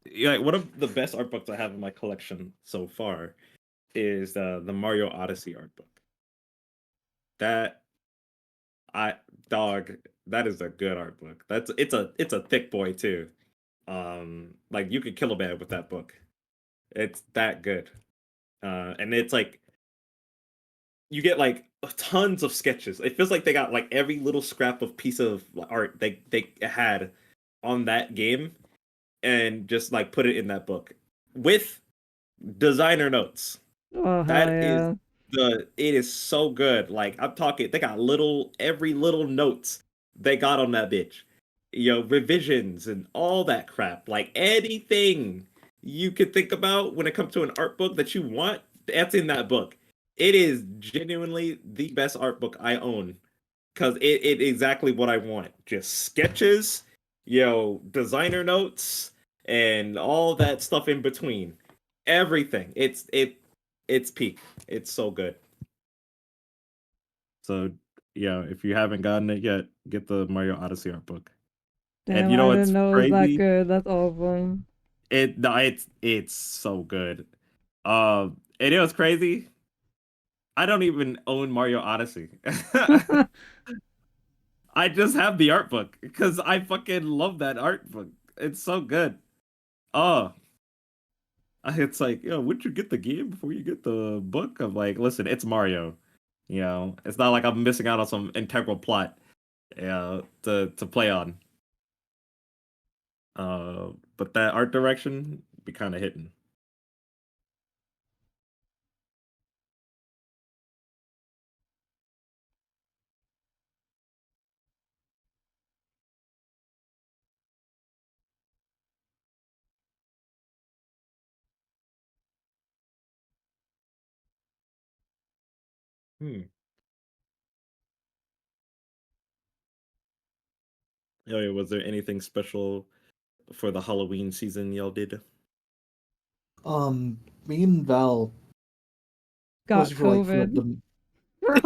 D: Yeah, one of the best art books I have in my collection so far is the Mario Odyssey art book. That I dog, that is a good art book. It's a thick boy too. Like you could kill a man with that book. It's that good. And it's like you get like tons of sketches. It feels like they got like every little scrap of piece of art they had on that game and just like put it in that book with designer notes.
B: Oh hell
D: That is
B: yeah.
D: it is so good. Like I'm talking, they got every little notes they got on that bitch. Revisions and all that crap. Like anything you could think about when it comes to an art book that you want, that's in that book. It is genuinely the best art book I own because it exactly what I want. Just sketches, designer notes, and all that stuff in between. Everything. It's peak. It's so good. So yeah, if you haven't gotten it yet, get the Mario Odyssey art book. And
B: Damn,
D: you know
B: I
D: what's
B: didn't know it was that
D: crazy?
B: good. That's awesome.
D: It's so good. And you know what's crazy? I don't even own Mario Odyssey. I just have the art book because I fucking love that art book. It's so good. Oh, it's like, wouldn't you get the game before you get the book? I'm like, listen, it's Mario. It's not like I'm missing out on some integral plot, to play on. But that art direction be kind of hitting. Hmm. Oh yeah, was there anything special for the Halloween season y'all did?
A: Me and Val,
B: Got
A: mostly for like for
B: COVID
A: the
B: for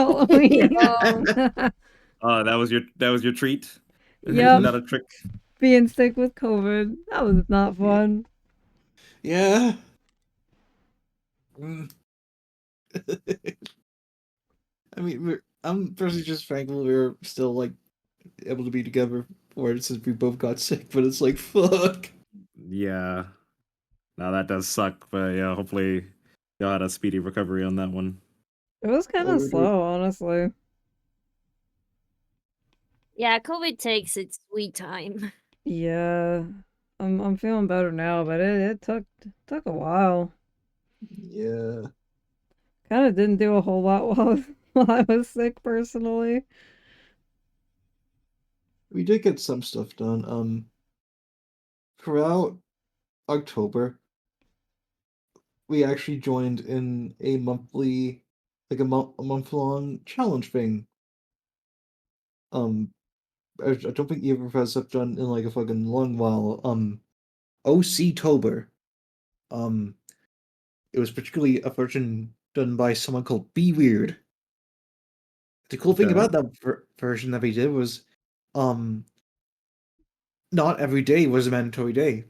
A: yeah.
B: Halloween.
C: Oh,
D: That was your treat,
B: Yep,
D: not a trick.
B: being sick with COVID. That was not
A: Yeah.
B: fun.
A: Yeah. Mm. I mean, I'm personally just thankful we're still like able to be together for it since we both got sick. But it's like fuck.
D: Yeah, now that does suck, but yeah, hopefully y'all had a speedy recovery on that one.
B: It was kind
A: Oh,
B: of
A: we're doing.
B: slow, honestly.
C: yeah, COVID takes its sweet time.
B: Yeah, I'm feeling better now, but it took a while.
A: Yeah,
B: Kind of didn't do a whole lot while while I was sick personally.
A: we did get some stuff done. Throughout October, we actually joined in a monthly, like a month long challenge thing. Um, I don't think either of us have done in like a fucking long while. OC Tober. Um, it was particularly a version done by someone called Be Weird. The cool thing
D: Okay.
A: about that version that we did was, um, not every day was a mandatory day.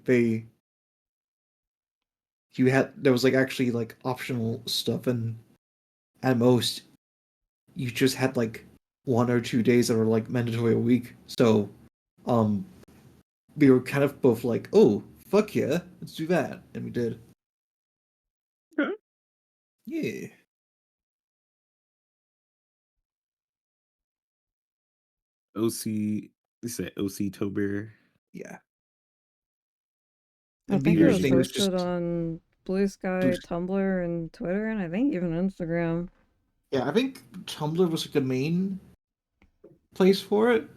A: There was like actually like optional stuff, and at most you just had like 1 or 2 days that were like mandatory a week. So, um, we were kind of both like, oh fuck yeah, let's do that, and we did.
D: Okay.
A: Yeah,
D: OC, you said OC Tober.
A: yeah.
B: I
A: And Be
B: think it
A: Weird's
B: was
D: There's
A: thing was
B: posted
A: just
B: on Blue
A: blue.
B: Sky, Tumblr, and Twitter, and I think even Instagram.
A: Yeah, I think Tumblr was like the main place for it.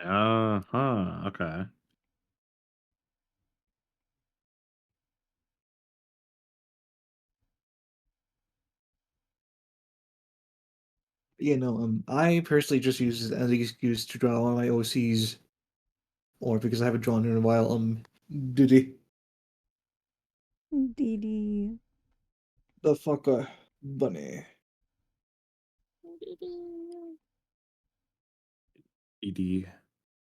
D: Okay.
A: You know, I personally just use it as an excuse to draw all my OCs, or because I haven't drawn in a while. Diddy,
B: Dee Dee.
A: the fucker, bunny.
D: ED.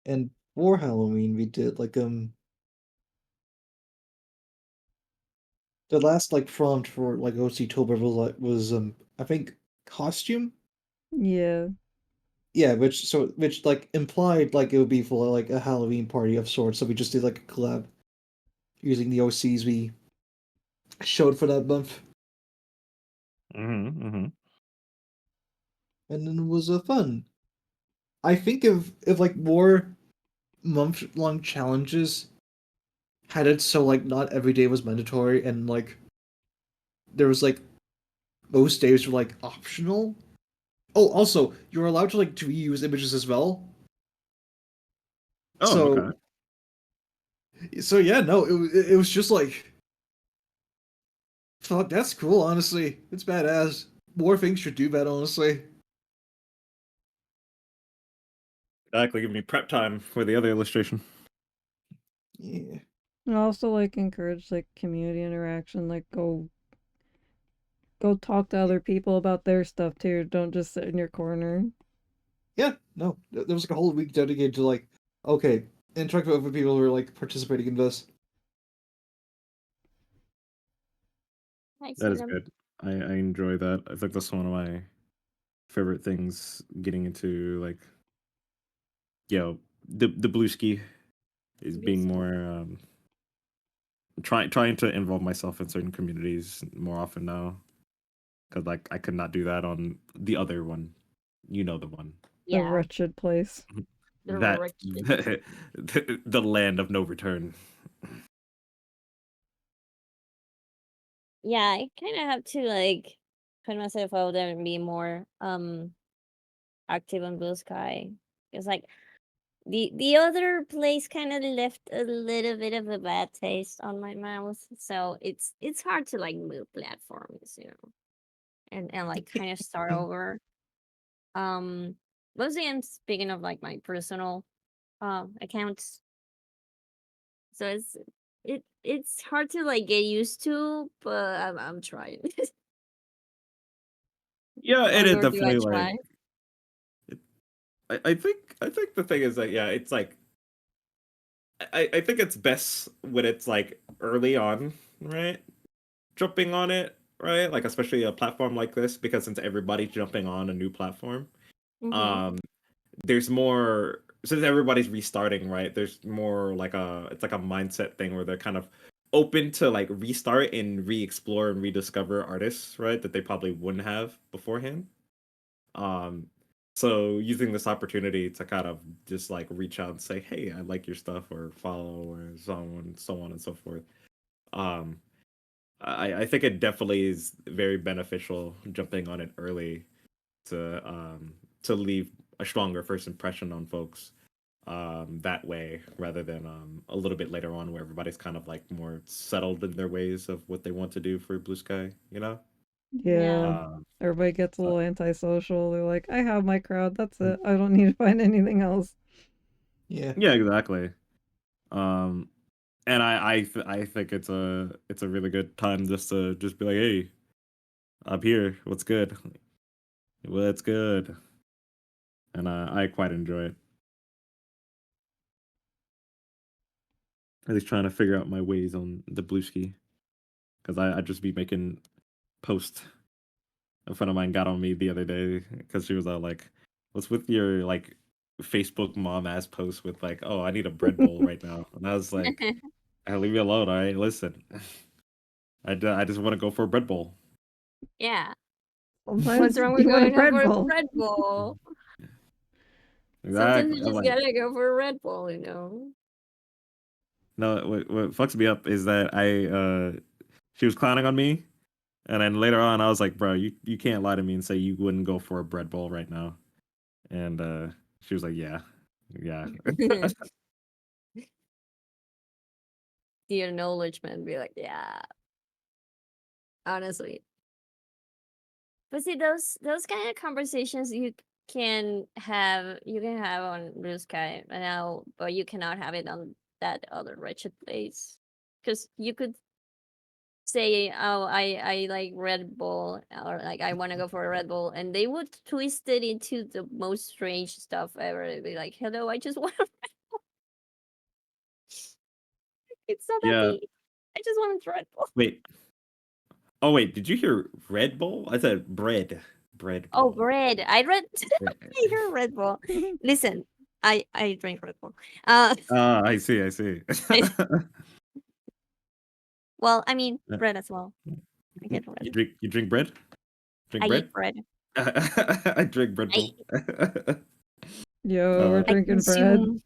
A: And for Halloween, we did like the last like prompt for like OC Tober was I think costume.
B: Yeah.
A: Yeah, which like implied like it would be for like a Halloween party of sorts. So we just did like a collab using the OCs we showed for that month,
D: Mm-hmm.
A: and then it was fun. I think if like more month long challenges had it so like not every day was mandatory and like there was like most days were like optional. Oh, also you're allowed to like to reuse images as well.
D: Oh, okay.
A: So yeah, no, it was just like fuck. That's cool. Honestly, it's badass. More things should do that. Honestly,
D: Exactly. Give me prep time for the other illustration.
A: yeah.
B: And also like encourage like community interaction, like go talk to other people about their stuff too. Don't just sit in your corner.
A: Yeah, no, there was like a whole week dedicated to like, okay, interact with other people who are like participating in this.
C: I
D: That
C: see
D: is
C: them.
D: good. I enjoy that. I think that's one of my favorite things getting into like the blue ski is being
C: Bsky.
D: more trying to involve myself in certain communities more often now because like I could not do that on the other one, the one
B: The
C: Yeah,
B: wretched place.
C: the
D: that
C: wretched.
D: the land of no return.
C: Yeah, I kind of have to like put myself out there and be more active on Blue Sky because like the other place kind of left a little bit of a bad taste on my mouth, so it's hard to like move platforms, and like kind of start over. Um, Mostly I'm speaking of like my personal accounts, so it's hard to like get used to, but I'm trying.
D: Yeah, it is
C: Or do I
D: definitely like
C: try?
D: I think the thing is that yeah, it's like I think it's best when it's like early on, right? Jumping on it, right? Like especially a platform like this, because since everybody's jumping on a new platform,
C: Mm-hmm.
D: um, there's more since everybody's restarting, right? There's more like it's like a mindset thing where they're kind of open to like restart and re-explore and rediscover artists, right? That they probably wouldn't have beforehand. Um, so using this opportunity to kind of just like reach out and say, "Hey, I like your stuff," or follow, or so on and so forth. Um, I think it definitely is very beneficial jumping on it early to leave a stronger first impression on folks that way rather than a little bit later on where everybody's kind of like more settled in their ways of what they want to do for Blue Sky, you know?
B: Yeah.
C: Yeah.
B: Everybody gets a
D: So
B: little antisocial. They're like, I have my crowd, that's it. I don't need to find anything else.
A: Yeah.
D: yeah, exactly. Um, and I think it's a really good time just to just be like, hey, I'm here. What's good? What's good? And I quite enjoy it. At least trying to figure out my ways on the blue ski because I just be making posts. A friend of mine got on me the other day because she was like, "What's with your like Facebook mom ass post with like, oh, I need a bread bowl right now?" And I was like, leave me alone. All right, listen, I just want to go for a bread bowl.
C: Yeah.
B: Sometimes
C: What's wrong with
B: you want a
C: going out
B: bread
C: for a
B: bowl.
C: Red Bull? Sometimes
D: Exactly.
C: you
D: I'm
C: just
D: like,
C: gotta go for a Red Bull.
D: no, what fucks me up is that she was clowning on me, and then later on, I was like, bro, you can't lie to me and say you wouldn't go for a bread bowl right now. And she was like, yeah, yeah.
C: The acknowledgement be like, yeah, honestly. But see, those kind of conversations you can have on Blue Sky now, but you cannot have it on that other wretched place. Because you could say, "Oh, I like Red Bull," or like, "I want to go for a Red Bull," and they would twist it into the most strange stuff ever. They'd be like, "Hello, I just want a Red Bull. It's not that
D: Yeah.
C: deep. I just want a Red Bull."
D: Wait. Oh wait, did you hear Red Bull? I said bread. Bread
C: Oh,
D: bowl.
C: bread. I read.
D: Yeah.
C: I hear Red Bull. Listen, I drink Red Bull.
D: Ah, I see, I see.
C: Well, I mean bread as well. I get
D: You
C: bread.
D: drink bread? Drink
C: I
D: bread?
C: eat bread.
D: I drink bread
C: I
D: bowl.
B: Yo, we're
D: uh,
C: I
B: drinking bread.
C: consume.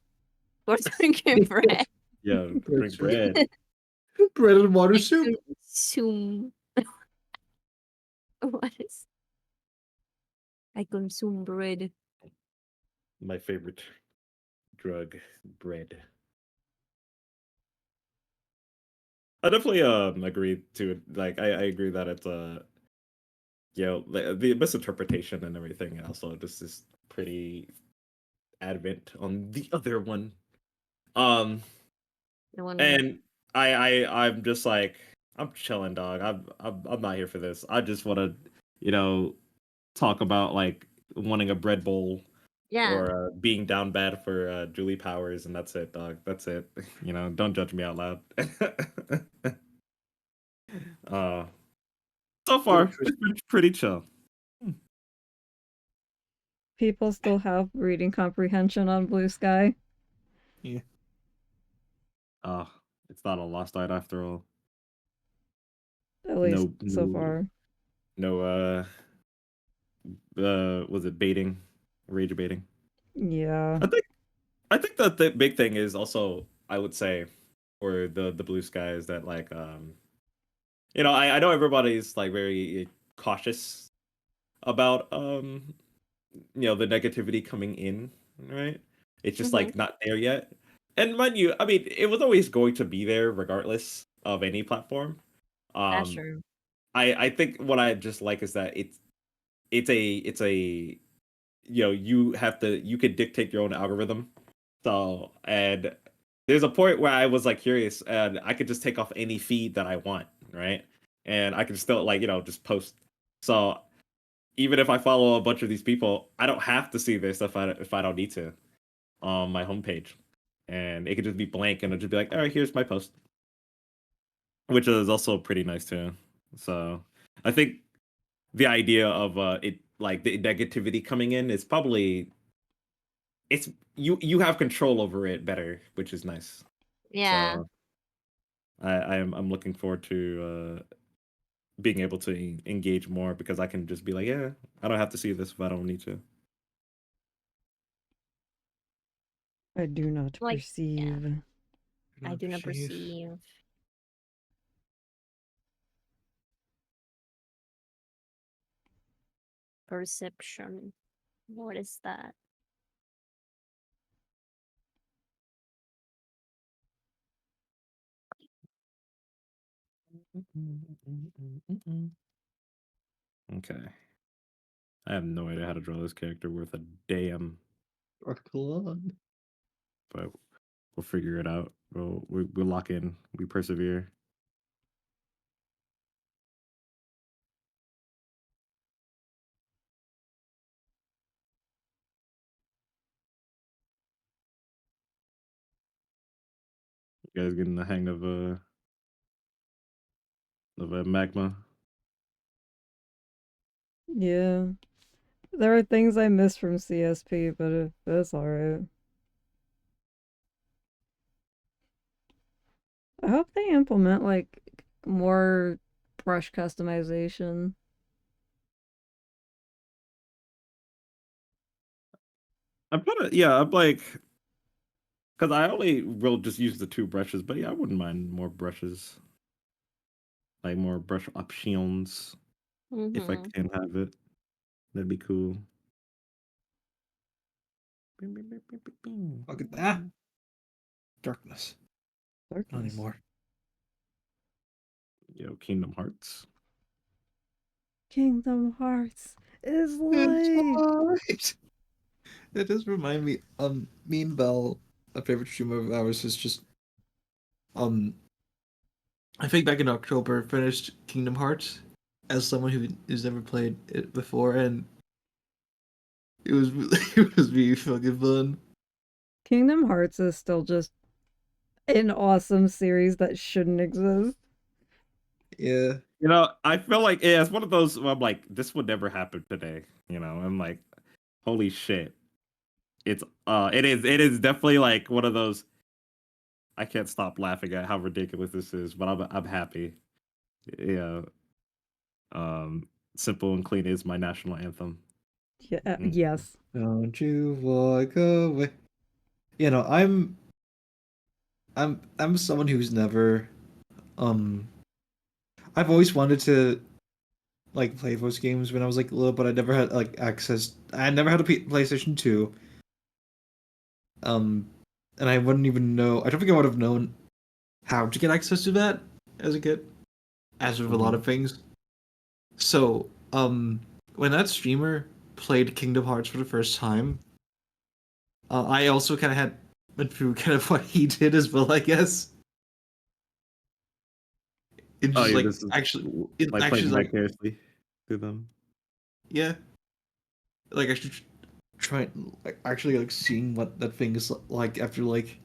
C: We're drinking bread.
D: yeah,
A: Bread
D: drink
A: soup.
D: bread.
A: Bread and water
C: I
A: soup.
C: consume. What is? I consume bread.
D: My favorite drug, bread. I definitely agree to it. Like I agree that it's the misinterpretation and everything, and also this is pretty advent on the other one. Um
C: The one.
D: and I'm just like I'm chilling, dog. I'm not here for this. I just want to, talk about like wanting a bread bowl
C: Yeah.
D: or being down bad for Julie Powers, and that's it, dog. That's it. Don't judge me out loud. uh, so far, it's been pretty chill.
B: People still have reading comprehension on Blue Sky.
A: Yeah.
D: It's not a lost art after all.
B: At least
D: No,
B: so
D: no,
B: far.
D: no. Was it baiting? Rage baiting?
B: Yeah.
D: I think that the big thing is also, I would say, for the blue sky is that like I know everybody's like very cautious about the negativity coming in, right? It's just
C: Mhm.
D: like not there yet. And mind you, I mean, it was always going to be there regardless of any platform.
C: That's
D: Um
C: true.
D: I think what I just like is that it's a you could dictate your own algorithm. So, and there's a point where I was like curious and I could just take off any feed that I want, right? And I can still like, just post. So even if I follow a bunch of these people, I don't have to see this if I don't need to on my homepage. And it could just be blank and it'll just be like, all right, here's my post. Which is also pretty nice too. So I think the idea of it like the negativity coming in is probably it's you have control over it better, which is nice.
C: Yeah.
D: So I'm looking forward to being able to engage more because I can just be like, yeah, I don't have to see this if I don't need to.
B: I do not
C: Like, yeah.
B: perceive.
C: I do not perceive. Perception. What is that?
D: Okay. I have no idea how to draw this character worth a damn,
A: Or club.
D: but we'll figure it out. We'll lock in. We persevere. You guys getting the hang of a magma?
B: Yeah. There are things I miss from CSP, but it's alright. I hope they implement like more brush customization.
D: I'm trying to, yeah, I'm like, because I only will just use the two brushes, but yeah, I wouldn't mind more brushes, like more brush options if I
C: Mm-hmm.
D: can have it. That'd be cool.
A: Look at that. Darkness. Not
B: Darkness.
A: anymore.
D: Yo, Kingdom Hearts.
B: Kingdom Hearts is
A: It's
B: light.
A: alright. It does remind me, me and Belle, a favorite streamer of ours, is just, um, I think back in October, finished Kingdom Hearts as someone who's never played it before, and it was it was really fucking fun.
B: Kingdom Hearts is still just an awesome series that shouldn't exist.
A: Yeah.
D: I feel like yeah, it's one of those where I'm like, this would never happen today. I'm like, holy shit. It is definitely like one of those. I can't stop laughing at how ridiculous this is, but I'm happy. Yeah. Um, Simple and Clean is my national anthem.
B: Yeah,
D: Mm.
B: yes.
A: Don't you walk away. I'm someone who's never um I've always wanted to like play voice games when I was like little, but I never had like access. I never had a PlayStation 2. Um, and I wouldn't even know. I don't think I would have known how to get access to that as a kid, as with a lot
D: Mhm.
A: of things. So, when that streamer played Kingdom Hearts for the first time, I also kind of had went through kind of what he did as well, I guess. It's
D: Oh
A: just
D: yeah,
A: like
D: this is
A: it
D: like
A: actually
D: playing
A: like
D: vicariously through them.
A: yeah, like I should try like actually like seeing what that thing is like after like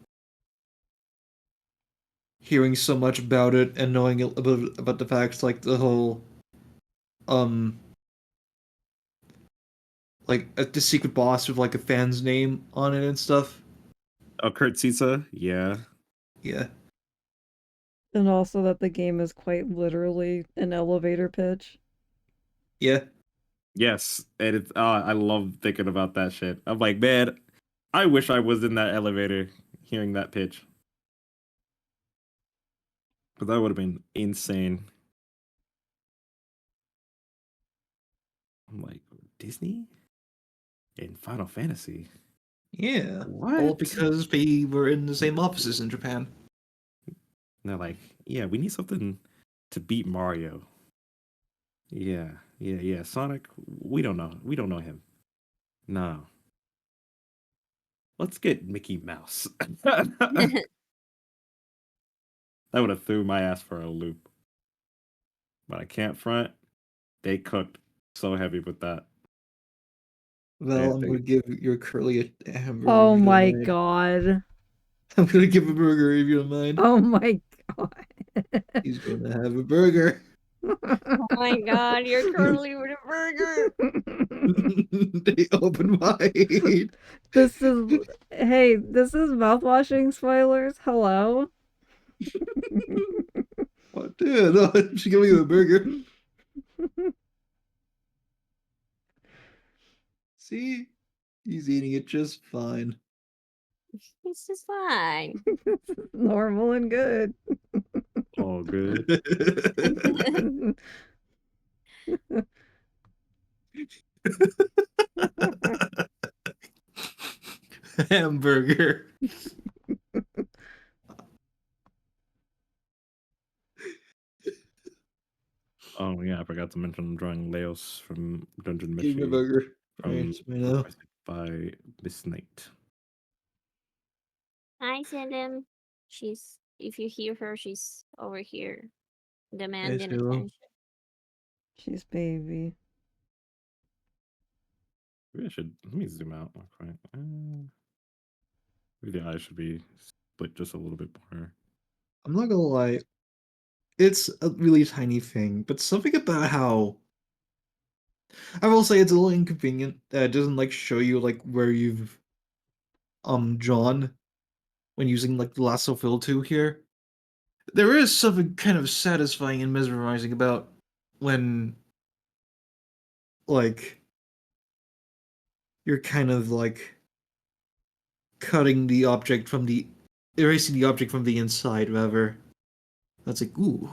A: hearing so much about it and knowing a bit about the facts, like the whole um like the secret boss with like a fan's name on it and stuff.
D: Oh, Kurt Sisa, yeah.
A: Yeah,
B: And also that the game is quite literally an elevator pitch.
A: yeah.
D: Yes, and it's I love thinking about that shit. I'm like, man, I wish I was in that elevator hearing that pitch. But that would have been insane. I'm like, Disney and Final Fantasy.
A: Yeah. All
D: What?
A: because they were in the same offices in Japan.
D: And they're like, yeah, we need something to beat Mario. Yeah. Sonic, we don't know. We don't know him. No. Let's get Mickey Mouse. That would have threw my ass for a loop. But I can't front. They cooked so heavy with that.
A: Well, I'm gonna give your curly a hamburger
B: Oh
A: if you don't
B: my
A: mind.
B: god.
A: I'm gonna give a burger if you don't mind.
B: Oh my god.
A: He's gonna have a burger.
C: Oh my god, you're currently with a burger.
A: They open wide.
B: This is hey, this is mouthwashing spoilers. Hello.
A: What? Dude, no, she's giving you a burger. See? He's eating it just fine.
C: This is fine.
B: Normal and good.
D: All good.
A: Hamburger.
D: Oh yeah, I forgot to mention I'm drawing Leos from Dungeon
A: Give me a
D: Meshi
A: burger.
D: from
A: Alright, so we know.
D: requested by Miss Knight.
C: I send him. She's if you hear her, she's over here demanding
A: Hello.
C: attention.
B: She's baby.
D: Maybe I should let me zoom out real quick. Maybe the eyes should be split just a little bit more.
A: I'm not gonna lie. It's a really tiny thing, but something about how I will say it's a little inconvenient that it doesn't like show you like where you've drawn when using like the lasso fill tool here. There is something kind of satisfying and mesmerizing about when like you're kind of like cutting the object from the erasing the object from the inside rather. That's like ooh.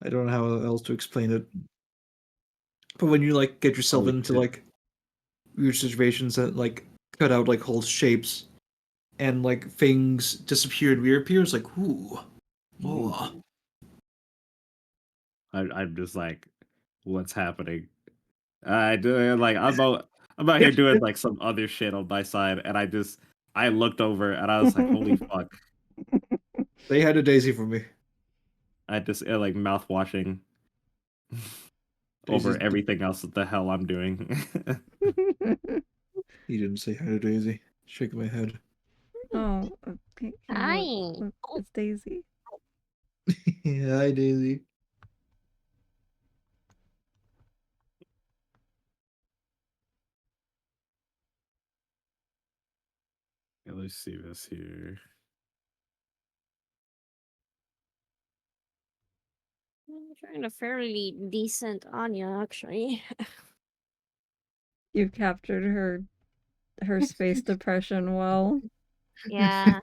A: I don't know how else to explain it. But when you like get yourself
D: Holy
A: into
D: shit.
A: like weird situations that like cut out like whole shapes and like things disappear and reappear, it's like ooh. Oh.
D: I'm just like, what's happening? I do like I'm out here doing like some other shit on my side, and I looked over and I was like, holy fuck!
A: They had a daisy for me.
D: I just like mouth washing
A: Daisy's
D: over everything else that the hell I'm doing.
A: He didn't say hi to Daisy. Shaking my head.
B: Oh, okay.
C: Hi.
B: Look, it's Daisy.
A: Yeah, hi Daisy.
D: Yeah, let's see this here.
C: I'm trying a fairly decent Anya, actually.
B: You've captured her space depression well.
C: Yeah.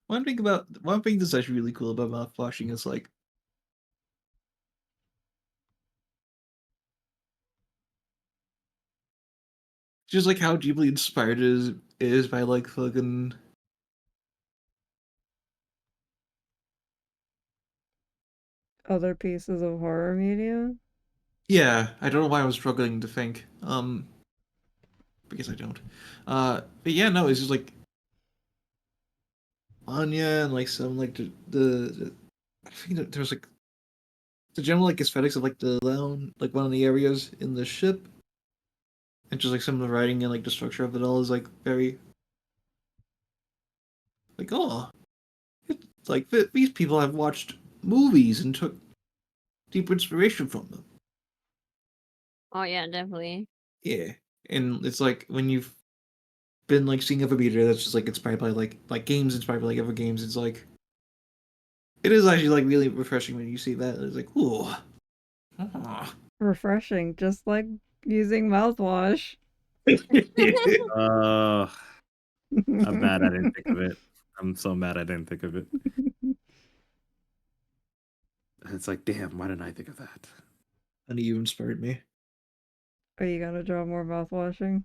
A: One thing that's actually really cool about mouthwashing is like just like how deeply inspired it is by like fucking
B: Other pieces of horror media.
A: yeah. I don't know why I was struggling to think. Because I don't. But yeah, no, it's just like Anya and like some like the I think that there's like the general like aesthetics of like the lounge, like one of the areas in the ship, and just like some of the writing and like the structure of it all is like very like oh, it's like these people have watched movies and took deep inspiration from them.
C: Oh yeah, definitely.
A: Yeah, and it's like when you've been like seeing other media that's just like inspired by like games inspired by like other games, it's like it is actually like really refreshing when you see that. It's like ooh. Ah.
B: Refreshing, just like using mouthwash.
D: Uh, I'm mad I didn't think of it. I'm so mad I didn't think of it. It's like, damn, why didn't I think of that?
A: Honey, you inspired me.
B: Are you gonna draw more mouthwashing?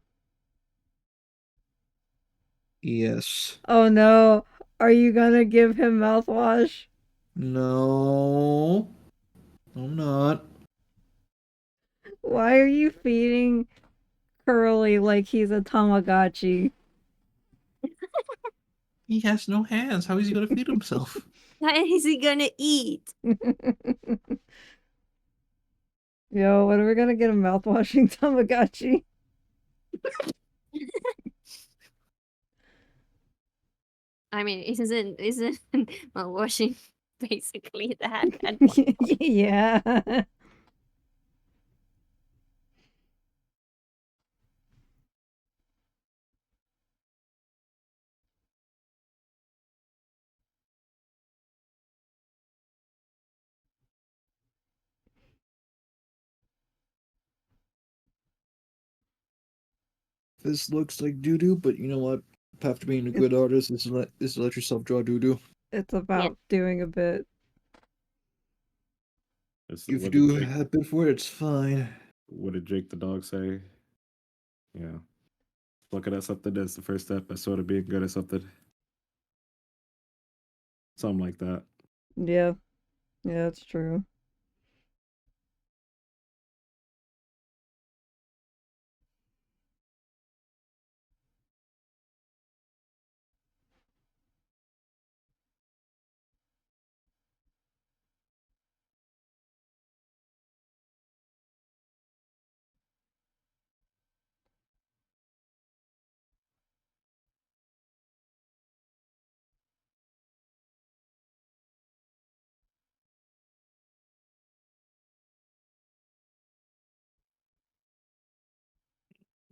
A: Yes.
B: Oh no. Are you gonna give him mouthwash?
A: No. I'm not.
B: Why are you feeding Curly like he's a Tamagotchi?
A: He has no hands. How is he going to feed himself?
C: How is he gonna eat?
B: Yo, when are we gonna get a mouthwashing Tamagotchi?
C: I mean, isn't my washing basically that at
B: Yeah.
A: This looks like doo doo, but you know what? Path to being a good artist is to let yourself draw doo doo.
B: It's
C: Yeah.
B: about doing a bit.
D: It's,
A: If you
D: what did
A: do
D: Jake,
A: a bit for it, it's fine.
D: what did Jake the dog say? Yeah. Looking at something is the first step. I sort of being good at something. Something like that.
B: Yeah. Yeah, it's true.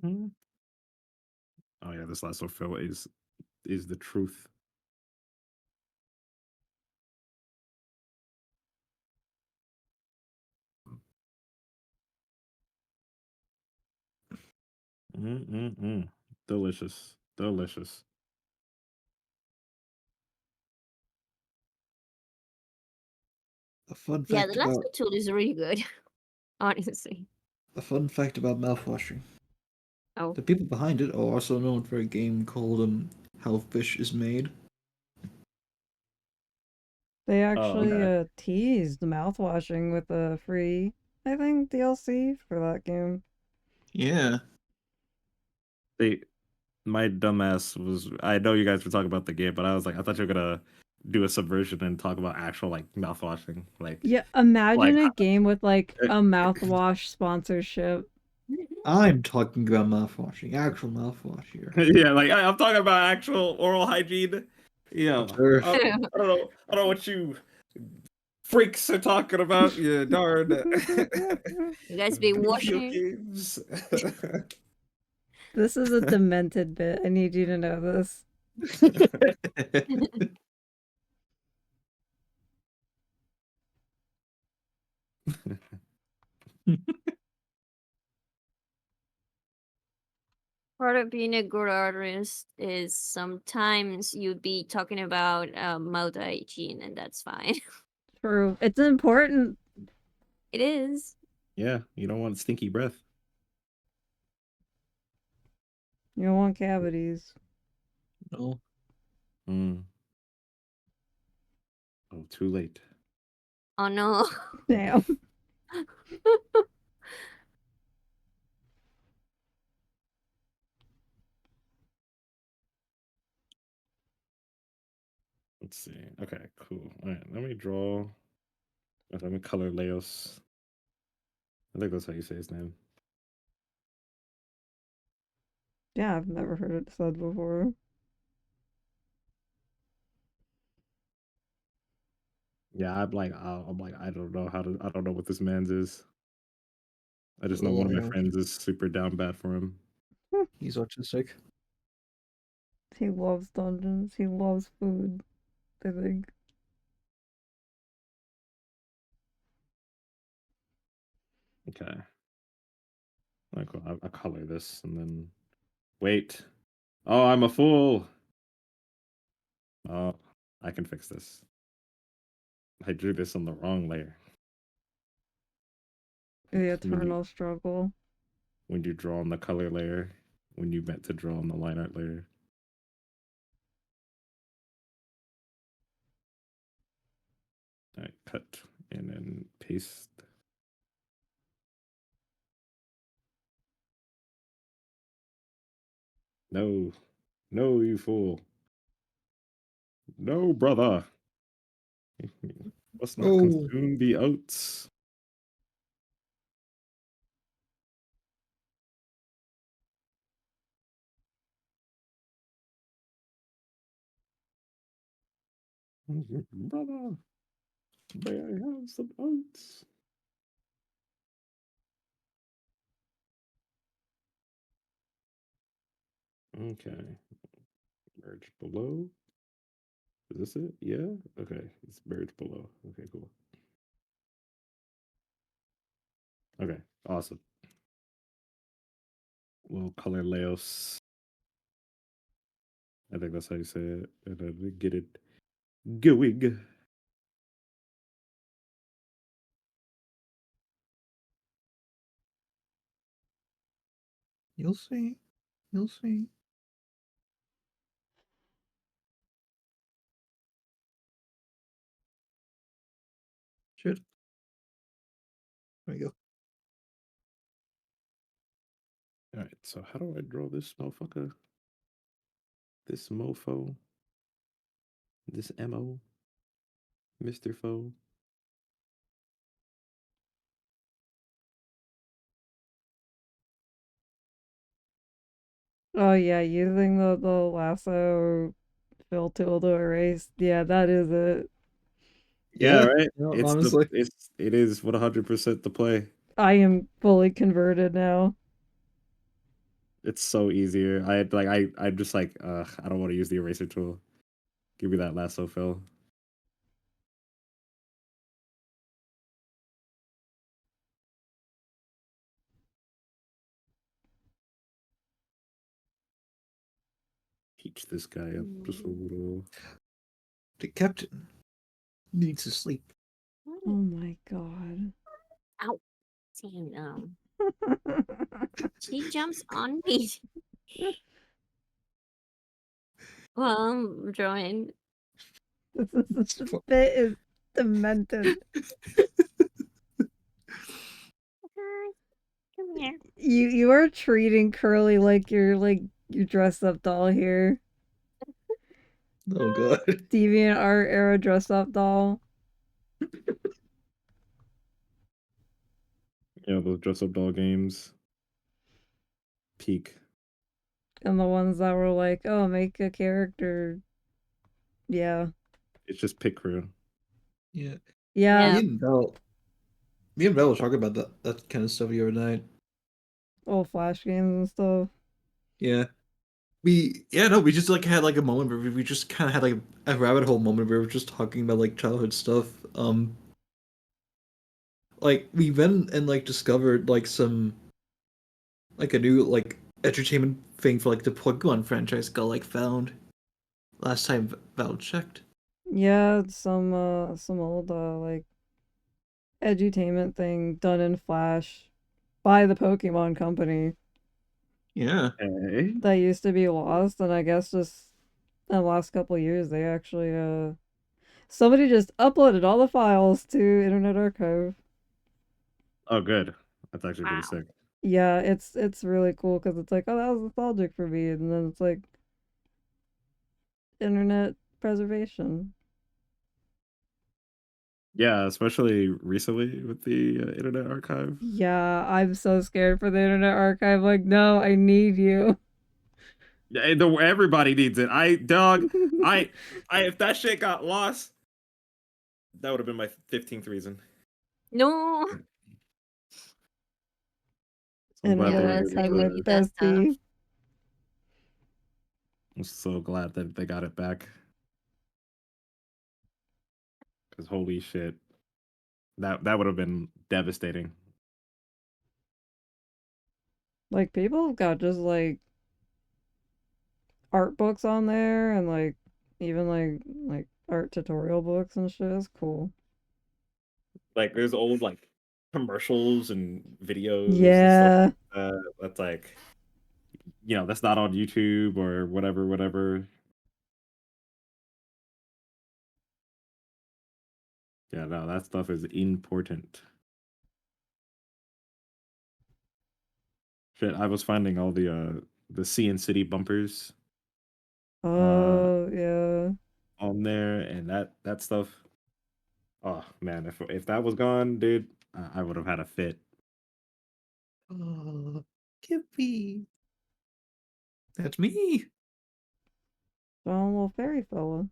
D: Mhm. Oh yeah, this last one Phil is the truth. Mm-mm-mm. Delicious. Delicious.
A: A fun
C: Yeah, the
A: fact
C: last
A: about
C: tool is really good, honestly.
A: mouthwashing.
C: Oh,
A: The people behind it are also known for a game called How Fish is Made.
B: They
D: Oh,
B: actually
D: okay.
B: teased mouthwashing with a free, I think, DLC for that game.
A: Yeah.
D: They my dumbass was I know you guys were talking about the game, but I was like, I thought you were gonna do a subversion and talk about actual like mouthwashing.
B: Yeah,
D: Like
B: imagine a game with like a mouthwash sponsorship.
A: I'm talking about mouthwashing, actual mouthwash here.
D: yeah, like I'm talking about actual oral hygiene. Yeah.
A: Sure.
D: I don't know. I don't know what you freaks are talking about. Yeah, darn.
C: you guys be
D: Video
C: washing.
D: games.
B: This is a demented bit. I need you to know this.
C: Part of being a good artist is sometimes you'd be talking about mouth hygiene, and that's fine.
B: True. It's important.
C: It is.
D: Yeah, you don't want stinky breath.
B: You don't want cavities.
A: No.
D: Mm. Oh, too late.
C: Oh no.
B: Damn.
D: Let's see. Okay, cool. All right, let me draw. Let me color Leos. I think that's how you say his name.
B: Yeah, I've never heard it said before.
D: Yeah, I don't know I don't know what this man's is. I just know
A: Oh,
D: one of my
A: yeah.
D: friends is super down bad for him.
A: He's autistic.
B: He loves dungeons. He loves food, I think.
D: Okay. Like, I'll color this and then wait. Oh, I'm a fool. Oh, I can fix this. I drew this on the wrong layer.
B: The
D: When you
B: eternal struggle.
D: draw on the color layer, when you meant to draw on the line art layer. All right, cut and then paste. No, no, you fool. No, brother. Must not
A: Oh,
D: consume the oats. Brother, may I have some oats? Okay. Merge below. Is this it? Yeah? Okay. It's merge below. Okay, cool. Okay, awesome. We'll color Laos. I think that's how you say it. And then we get it going.
A: you'll see. You'll see. Shit. There we go.
D: Alright, so how do I draw this motherfucker? This mofo? This MO? Mr. Foe?
B: Oh yeah, using the lasso fill tool to erase. Yeah, that is it.
D: Yeah,
A: Yeah,
D: right?
A: no, honestly.
D: It is 100% the play.
B: I am fully converted now.
D: It's so easier. I'm just like, I don't want to use the eraser tool. Give me that lasso fill. Teach this guy up just a little.
A: The captain needs to sleep.
B: Oh my god.
C: Ow. Damn. He jumps on me. Well, I'm drawing.
B: This bit is demented.
C: Hi, come here.
B: You are treating Curly like your dressed up doll here.
A: Oh god.
B: Deviant art era dressed up doll.
D: Yeah, those dress up doll games. Peak.
B: And the ones that were like, oh, make a character. Yeah.
D: It's just pit crew.
A: Yeah.
B: Yeah.
C: Yeah.
A: Me and Belle were talking about that kind of stuff the other night.
B: Old Flash games and stuff.
A: Yeah. We just like had like a moment where we just kind of had like a rabbit hole moment where we were just talking about like childhood stuff. Like we went and like discovered like some like a new like entertainment thing for like the Pokemon franchise got like found last time Val checked.
B: Yeah, some old like edutainment thing done in Flash by the Pokemon company
A: Yeah.
D: Hey.
B: that used to be lost, and I guess just in the last couple of years they actually somebody just uploaded all the files to Internet Archive.
D: Oh, good. That's actually
C: Wow.
D: pretty sick.
B: Yeah, it's really cool because it's like, oh, that was nostalgic for me, and then it's like internet preservation.
D: Yeah, especially recently with the Internet Archive.
B: Yeah, I'm so scared for the Internet Archive. Like, no, I need you.
D: Yeah, everybody needs it. I if that shit got lost, that would have been my 15th reason.
C: No.
D: I'm glad
C: Yeah,
D: they
B: Internet
D: were
C: that's
D: able
B: Archive,
D: to
B: my
C: really
D: do it.
C: that's tough.
B: bestie.
D: I'm so glad that they got it back. Because holy shit, that would have been devastating.
B: Like, people have got just like art books on there and like even like art tutorial books and shit. It's cool.
D: Like there's old like commercials and videos and stuff
B: Yeah.
D: like that. That's like, that's not on YouTube or whatever. Yeah, no, that stuff is important. Shit, I was finding all the Sea and City bumpers uh
B: Oh, yeah.
D: on there, and that stuff. Oh man, if that was gone, dude, I would have had a fit.
A: Oh, Kippy. That's me.
B: John, little fairy fella.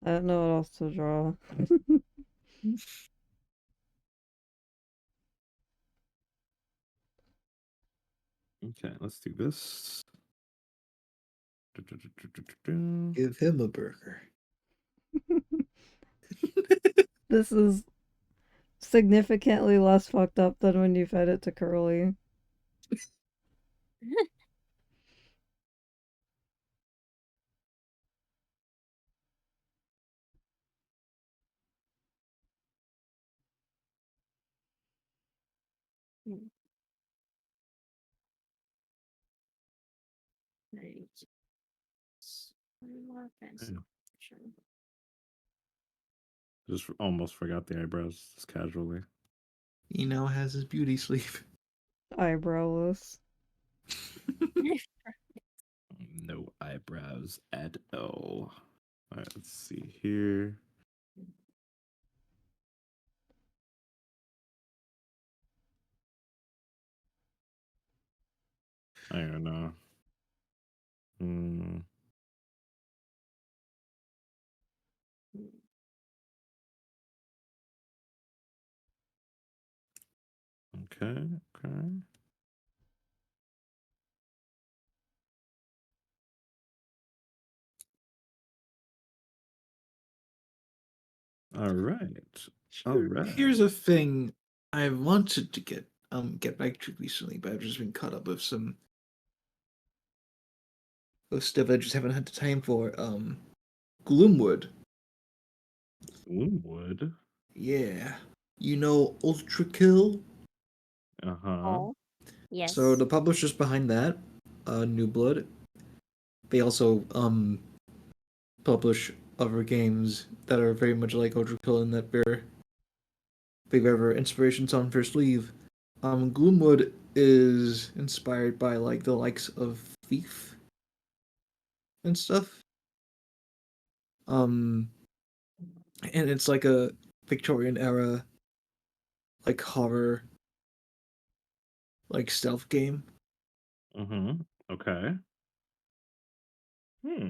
B: I don't know what else to draw.
D: Okay, let's do this.
A: Give him a burger.
B: This is significantly less fucked up than when you fed it to Curly.
C: Right. One more pencil.
D: Yeah,
C: Sure.
D: just almost forgot the eyebrows just casually.
A: He now has his beauty sleep.
B: Eyebrowless.
D: No eyebrows at all. All right, let's see here. I don't know. Hmm. Okay. Okay. All right. All right.
A: Here's a thing I wanted to get back to recently, but I've just been caught up with some stuff I just haven't had the time for. Gloomwood.
D: Wood.
A: Yeah. You know Ultra Kill?
D: Uh huh.
C: Oh,
A: So
C: yes.
A: the publishers behind that, New Blood, they also publish other games that are very much like Ultra Kill in that they've ever inspirations on their sleeve. Gloomwood is inspired by like the likes of Thief and stuff. Um, and it's like a Victorian era like horror like stealth game.
D: Mm-hmm. Okay. Hmm.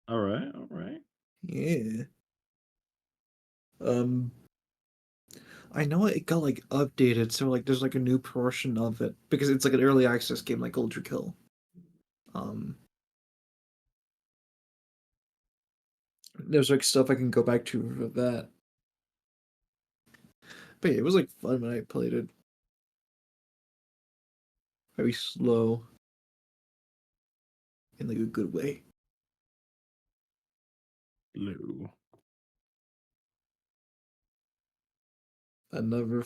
D: All right. All right.
A: Yeah. Um, I know it got like updated, so like there's like a new portion of it because it's like an early access game like Ultra Kill. Um, there's like stuff I can go back to with that. But yeah, it was like fun when I played it. Very slow in like a good way.
D: Lou.
A: Another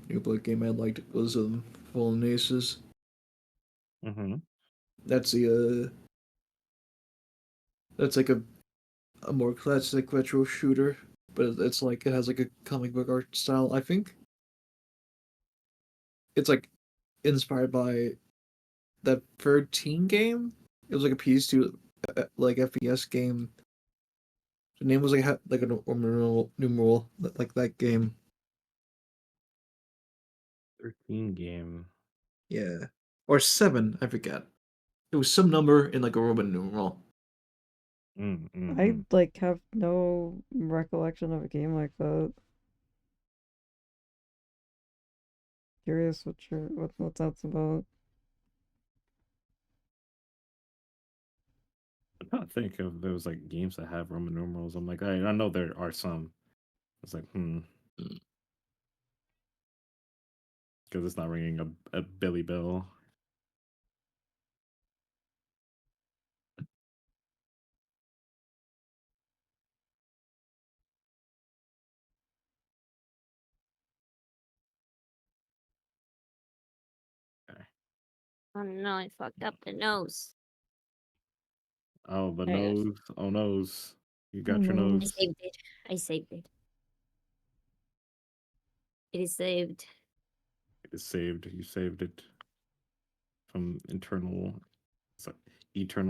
A: New Blood game I liked was Fallen Aces.
D: Mm-hmm.
A: That's the that's like a more classic retro shooter, but it's like it has like a comic book art style, I think. it's like inspired by that 13 game. It was like a PS2 like FPS game. The name was like a numeral like that game.
D: 13 game.
A: Yeah, or 7. I forget. It was some number in like a Roman numeral.
B: I like have no recollection of a game like that. Curious what that's about.
D: I'm trying to think if there was like games that have Roman numerals. I'm like, I know there are some. It's like, because it's not ringing a Billy Bill.
C: Oh no, I fucked up the nose.
D: Oh, the
C: There it goes.
D: nose. Oh, nose. You
B: Oh,
D: got your
C: I
B: no.
D: nose.
C: saved it. I saved it. It is saved.
D: It's saved. You saved it from eternal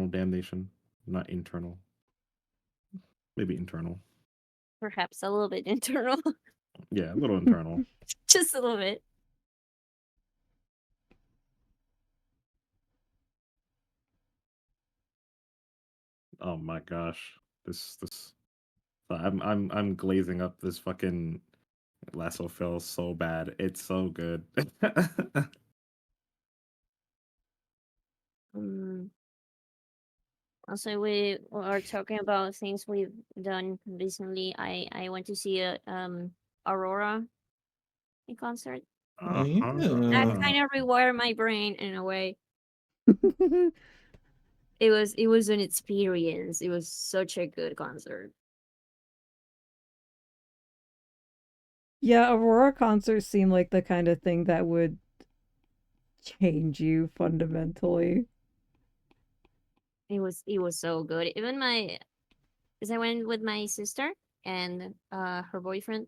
D: damnation. Not internal. Maybe internal.
C: Perhaps a little bit internal.
D: Yeah, a little internal.
C: Just a little bit.
D: Oh my gosh. This I'm glazing up this fucking lasso fill so bad. It's so good.
C: Also, we are talking about things we've done recently. I went to see a Aurora in concert.
A: Oh
C: That
A: yeah.
C: kind of rewired my brain in a way. It was an experience. It was such a good concert.
B: Yeah, Aurora concerts seem like the kind of thing that would change you fundamentally.
C: It was so good. Even my because I went with my sister and her boyfriend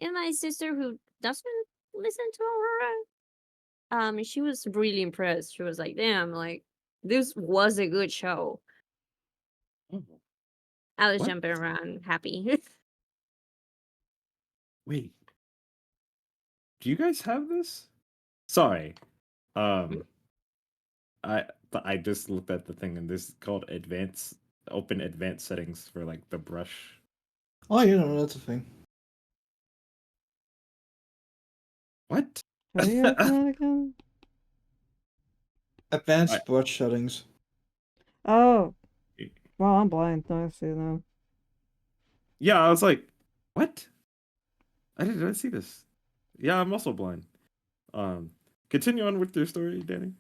C: and my sister who doesn't listen to Aurora. She was really impressed. She was like, "Damn, like this was a good show." I was
D: What?
C: jumping around happy.
D: Wait. Do you guys have this? Sorry. Um I just looked at the thing and this is called open advanced settings for like the brush.
A: Oh yeah, no, that's a thing.
D: What?
B: How do you open that again?
A: Advanced
D: I,
A: brush settings.
B: Oh, well, I'm blind. No, I see now.
D: yeah, I was like, what? I didn't see this. Yeah, I'm also blind. Um, Continue on with your story, Danny.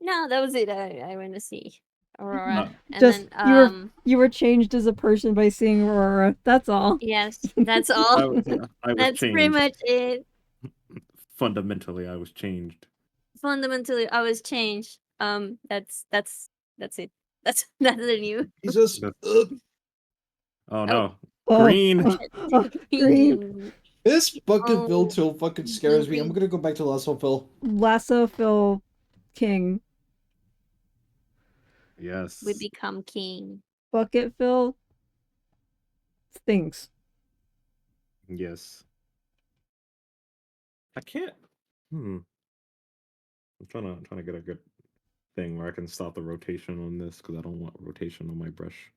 C: No, that was it. I went to see Aurora, and
B: Just
C: then
B: you were changed as a person by seeing Aurora. That's all.
C: yes, that's all.
D: I was
C: That's pretty
D: changed.
C: much it.
D: Fundamentally, I was changed.
C: Fundamentally, I was changed. That's it. That's the new.
A: Jesus.
D: Oh
C: Oh,
D: no,
B: Oh,
D: green.
B: green.
A: This bucket Bill
C: Oh,
A: Till fucking scares me. I'm
C: green.
A: gonna go back to Lasso Phil.
B: Lasso Phil King.
C: We
D: Yes.
C: become king.
B: Bucket Phil stinks.
D: Yes. I can't. I'm trying to get a good thing where I can stop the rotation on this because I don't want rotation on my brush.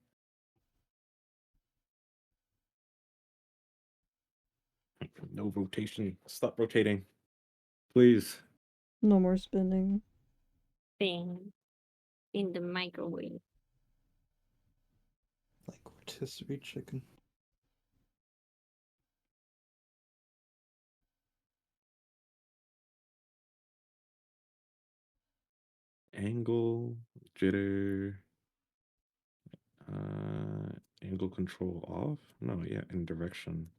D: No rotation. Stop rotating, please.
B: No more spinning.
C: Bing. In the microwave.
A: Like rotisserie chicken.
D: Angle, jitter, angle control off. No, yeah, in direction.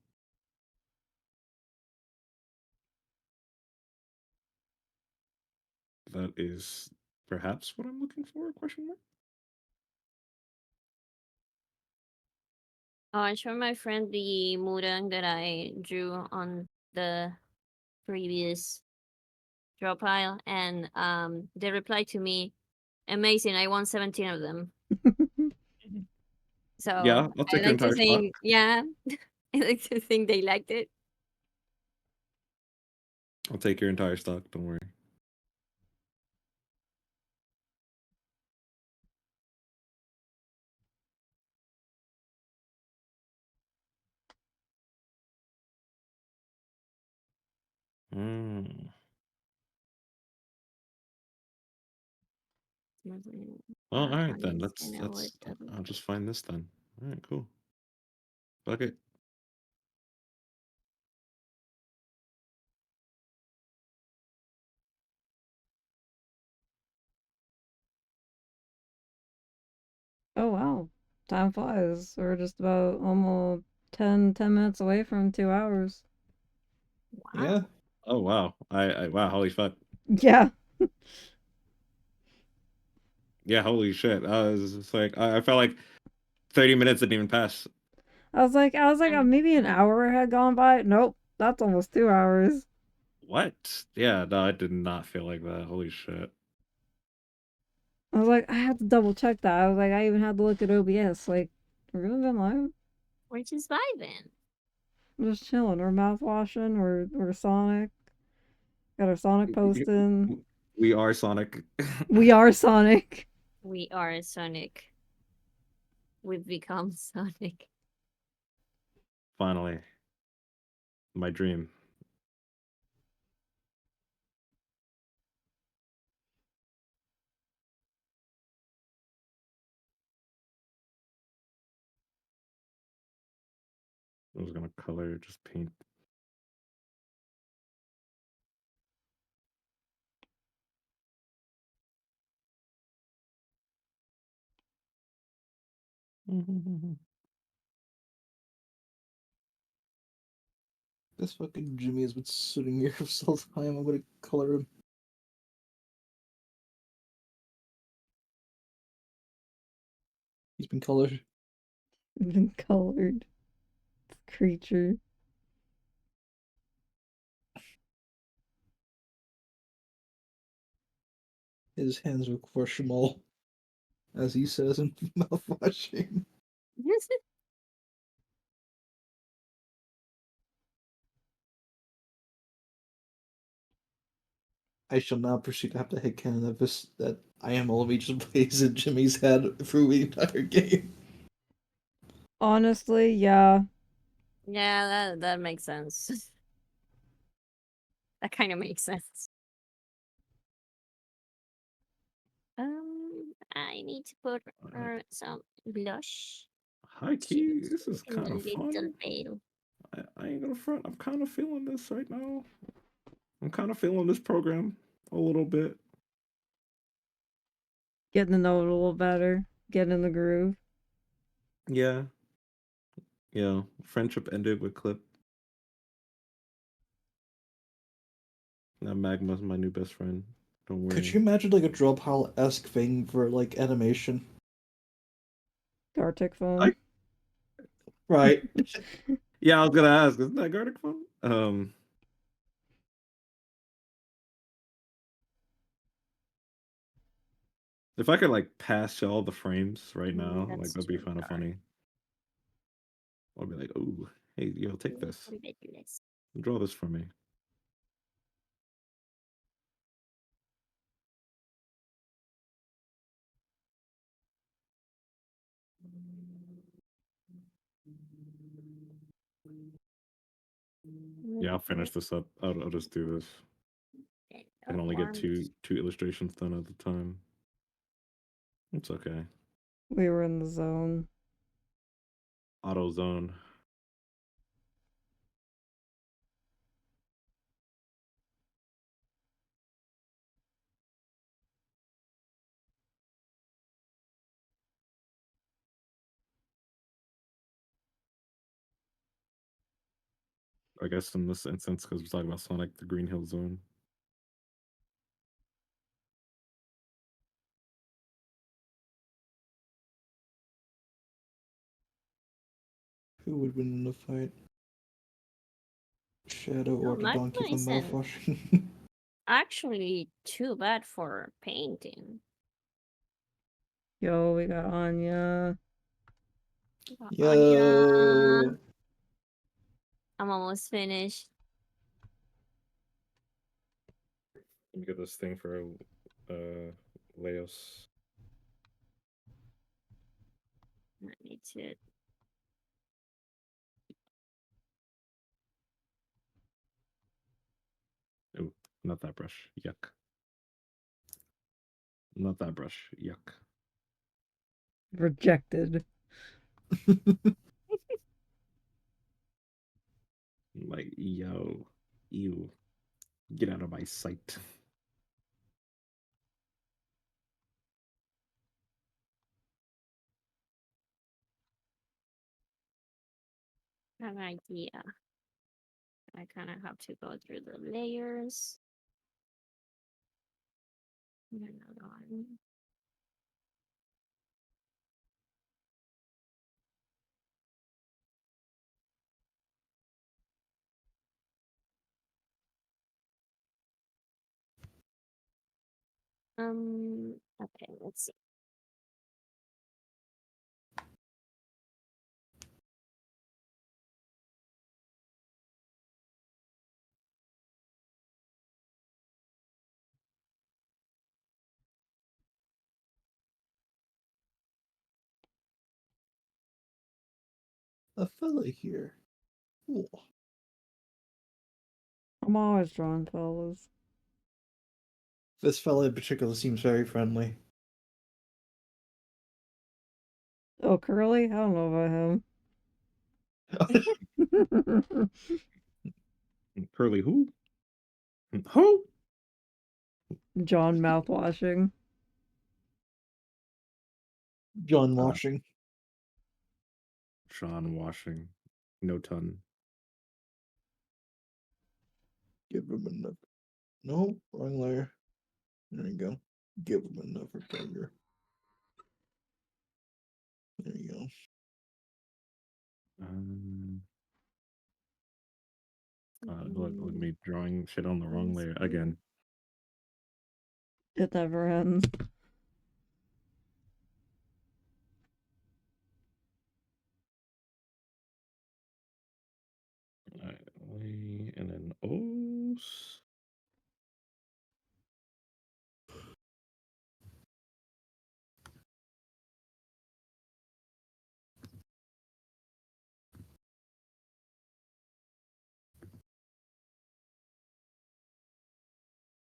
D: That is perhaps what I'm looking for? Question mark.
C: Oh, I showed my friend the mudang that I drew on the previous Drawpile, and they replied to me, "Amazing! I won 17 of them." So
D: Yeah, I'll
C: I
D: take your
C: like to
D: entire stock.
C: think, yeah, I like to think they liked it.
D: I'll take your entire stock. Don't worry. Mm. Well, all right then. Let's. I'll just find this then. All right, cool. Fuck it.
B: Oh wow, time flies. We're just about almost 10 minutes away from 2 hours.
C: Wow.
A: Yeah.
D: Oh wow. Wow. Holy fuck.
B: Yeah.
D: Yeah. Holy shit. I was just like, I felt like 30 minutes didn't even pass.
B: I was like, maybe an hour had gone by. Nope, that's almost 2 hours.
D: What? Yeah. No, I did not feel like that. Holy shit.
B: I was like, I had to double check that. I was like, I even had to look at OBS. Like, we're really been live?
C: We're just vibing.
B: We're just chilling. We're mouth washing. We're Sonic. Got our Sonic posting.
D: We are Sonic.
B: We are Sonic.
C: We are Sonic. We've become Sonic.
D: Finally. My dream. I was gonna color, just paint.
A: This fucking Jimmy has been sitting here for so time. I'm gonna color him. He's been colored.
B: Been colored. Creature.
A: His hands are questionable, as he says in mouthwashing. I shall now proceed to have to headcanon that this that I am all of just plays in Jimmy's head through the entire game.
B: Honestly, yeah.
C: Yeah, that makes sense. That kind of makes sense. I need to put some blush.
D: High key, this is
C: And
D: kind
C: a
D: of
C: little
D: fun.
C: veil.
D: I ain't gonna front. I'm kind of feeling this right now. I'm kind of feeling this program a little bit.
B: Getting to know it a little better. Getting in the groove.
D: Yeah. Yeah. Friendship ended with Clip. Now Magma's my new best friend. Don't worry.
A: Could you imagine like a Drawpile-esque thing for like animation?
B: Gartic phone.
A: Right.
D: Yeah, I was gonna ask, isn't that Gartic phone? If I could like pass all the frames right now, like
C: That's
D: that'd be
C: too
D: kind of
C: dark.
D: funny. I'll be like, oh, hey, yo, take this.
C: Ridiculous.
D: Draw this for me. Yeah, I'll finish this up. I'll just do this. I can only get two illustrations done at a time. It's okay.
B: We were in the zone.
D: Auto zone. I guess in this instance, because we're talking about Sonic, the Green Hill Zone.
A: Who would win in a fight? Shadow or the
C: Magma
A: donkey from
C: isn't.
A: mouthwashing?
C: actually too bad for painting.
B: Yo, we got Anya.
C: Anya,
A: Yo.
C: I'm almost finished.
D: Let me get this thing for Leos.
C: I need to.
D: Oh, not that brush. Yuck. Not that brush. Yuck.
B: Rejected.
D: Like, yo, ew. Get out of my sight.
C: Have an idea. I kind of have to go through the layers. Another one. Okay, let's see.
A: A fella here. Cool.
B: I'm always drawing fellas.
A: This fella in particular seems very friendly.
B: Oh, Curly? I don't know about him.
D: Curly who? Who?
B: John mouthwashing.
A: John Washing.
D: Sean Washing. No ton.
A: Give him another. No, wrong layer. There you go. Give him another finger. There you go.
D: Look at me drawing shit on the wrong layer again.
B: It never ends.
D: Alright, and then O's.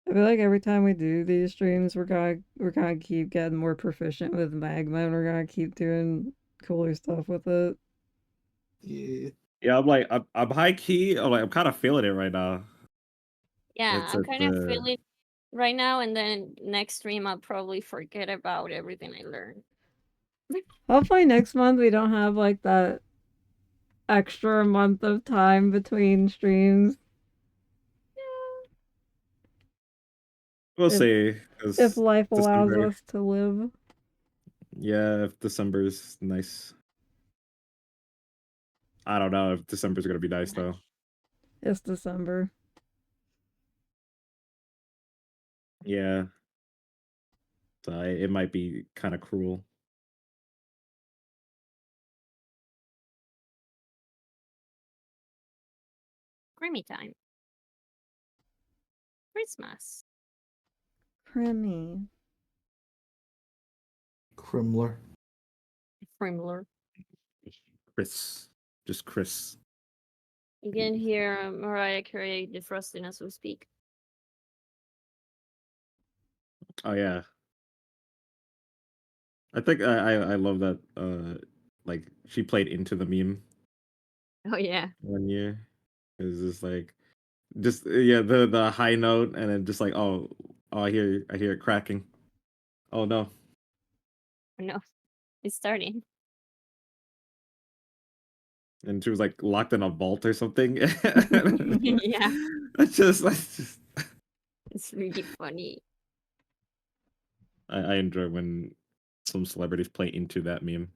B: I feel like every time we do these streams, we're gonna keep getting more proficient with magma, and we're gonna keep doing cooler stuff with it.
A: Yeah.
D: Yeah, I'm high key. I'm kind of feeling it right now.
C: Yeah,
D: It's
C: I'm
D: at
C: kind of
D: the
C: feeling right now, and then next stream I'll probably forget about everything I learned.
B: Hopefully next month we don't have like that extra month of time between streams.
D: we'll
B: If
D: see.
B: if
D: 'Cause
B: life allows
D: December.
B: us to live.
D: Yeah, if December's nice. I don't know if December's gonna be nice though.
B: It's December.
D: Yeah, so it might be kind of cruel.
C: Creamy time. Christmas.
B: Creamy.
A: Crimler.
C: Primler.
D: Chris, just Chris.
C: You can hear Mariah Carey defrosting as we speak.
D: Oh yeah, I think I love that. Like she played into the meme
C: Oh yeah.
D: 1 year. It's just like yeah, the high note and then just like oh I hear it cracking. Oh no.
C: Oh, no, it's starting.
D: And she was like locked in a vault or something.
C: Yeah,
D: I just
C: it's really funny.
D: I enjoy when some celebrities play into that meme.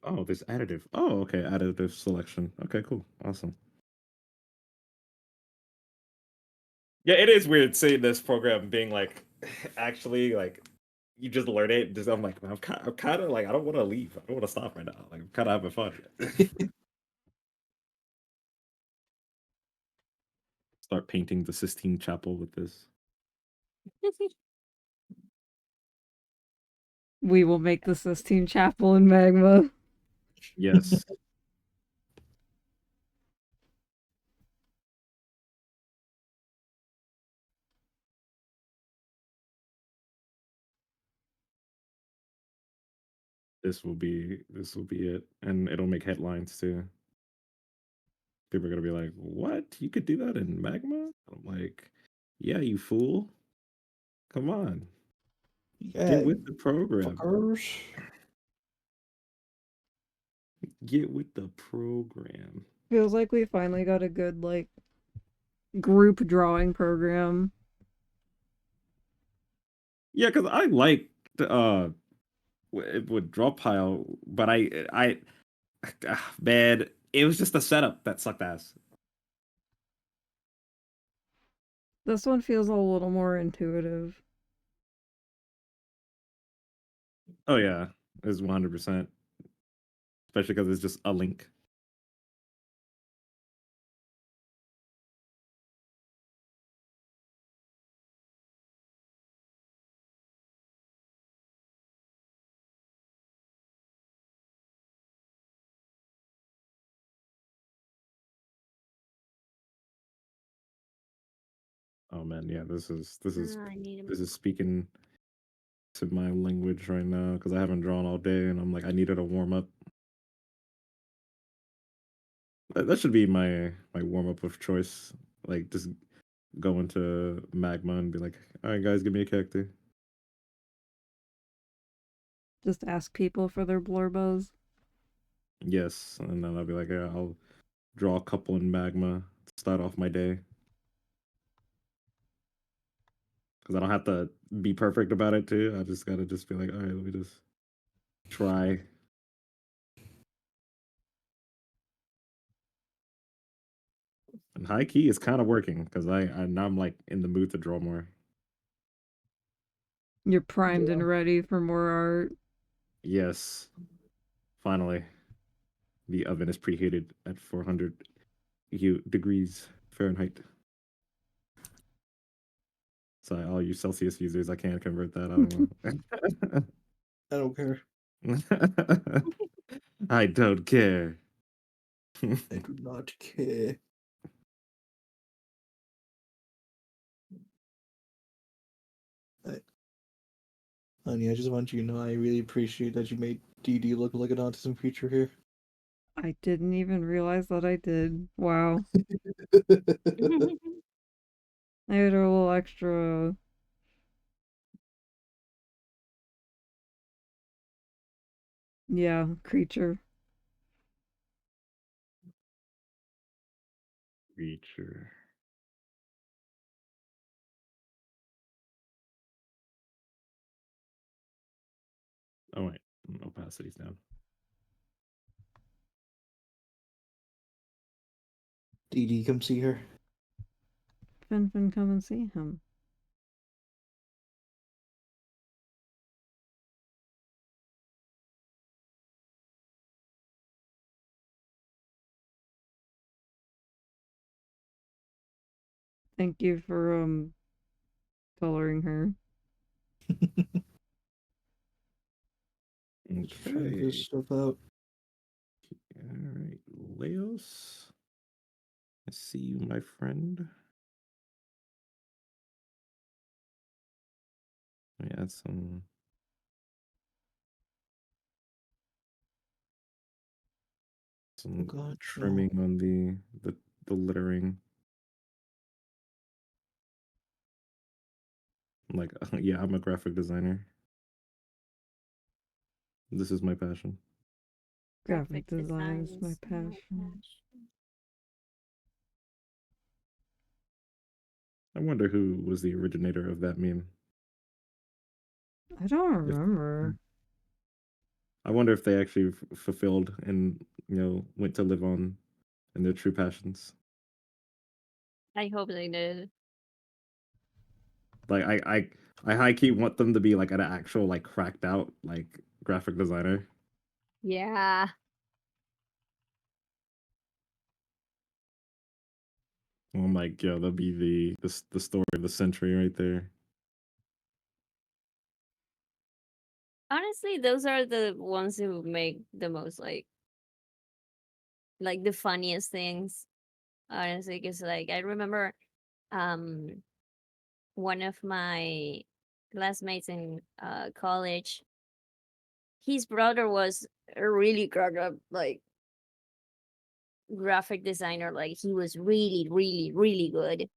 D: Oh, there's additive. Oh, okay, additive selection. Okay, cool, awesome. Yeah, it is weird seeing this program being like, actually, like, you just learn it. Just I'm like, I'm kind of like, I don't want to leave. I don't want to stop right now. Like, I'm kind of having fun. Start painting the Sistine Chapel with this.
B: We will make the Sistine Chapel in magma.
D: Yes. This will be it, and it'll make headlines too. People are gonna be like, "What? You could do that in magma?" I'm like, "Yeah, you fool! Come on,
A: Yeah,
D: get with the program.
A: fuckers.
D: Get with the program."
B: Feels like we finally got a good like group drawing program.
D: Yeah, because I like with Drawpile, but I man, it was just the setup that sucked ass.
B: This one feels a little more intuitive.
D: Oh yeah, it's 100%, especially because it's just a link. Oh man, yeah, this is
C: I need him.
D: this is speaking to my language right now because I haven't drawn all day, and I'm like, I needed a warm up. That should be my warm up of choice. Like, just go into magma and be like, all right, guys, give me a character.
B: Just ask people for their blurbos.
D: Yes, and then I'll be like, yeah, I'll draw a couple in magma to start off my day because I don't have to be perfect about it too. I just gotta just be like, all right, let me just try. And high key is kind of working because I now I'm like in the mood to draw more.
B: You're primed
A: Yeah.
B: and ready for more art.
D: Yes, finally, the oven is preheated at 400 degrees Fahrenheit. So all you Celsius users, I can't convert that. I don't know.
A: I don't care.
D: I don't care.
A: I do not care. Honey, I just want you to know I really appreciate that you made DD look like an autism creature here.
B: I didn't even realize that I did. Wow. I had a little extra. Yeah, creature.
D: Creature. Oh wait, opacity's down.
A: DD, come see her.
B: Fin, come and see him. Thank you for coloring her.
A: Figure
D: Okay.
A: this stuff out.
D: All right, Leos. I see you, my friend. Let me add some
A: God,
D: trimming on the littering. Like, yeah, I'm a graphic designer. This is my passion.
B: Graphic design is my passion.
D: I wonder who was the originator of that meme.
B: I don't
D: If-
B: remember.
D: I wonder if they actually fulfilled and went to live on in their true passions.
C: I hope they did.
D: Like I high key want them to be like an actual like cracked out like graphic designer.
C: Yeah.
D: I'm like, yo, that'll be the story of the century right there.
C: Honestly, those are the ones who make the most like the funniest things. Honestly, because like I remember one of my classmates in college, his brother was a really cracked up like graphic designer. Like he was really, really, really good.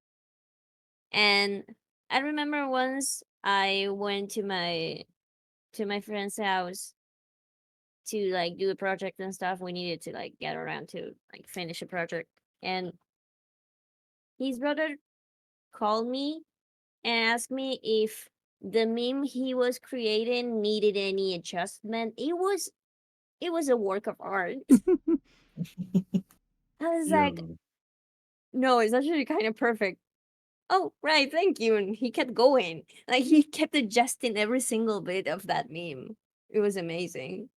C: And I remember once I went to my friend's house to like do a project and stuff. We needed to like get around to like finish a project. And his brother called me and asked me if the meme he was creating needed any adjustment. It was a work of art. I was like,
D: Yo,
C: no, it's actually kind of perfect. Oh, right, thank you. And he kept going. Like he kept adjusting every single bit of that meme. It was amazing.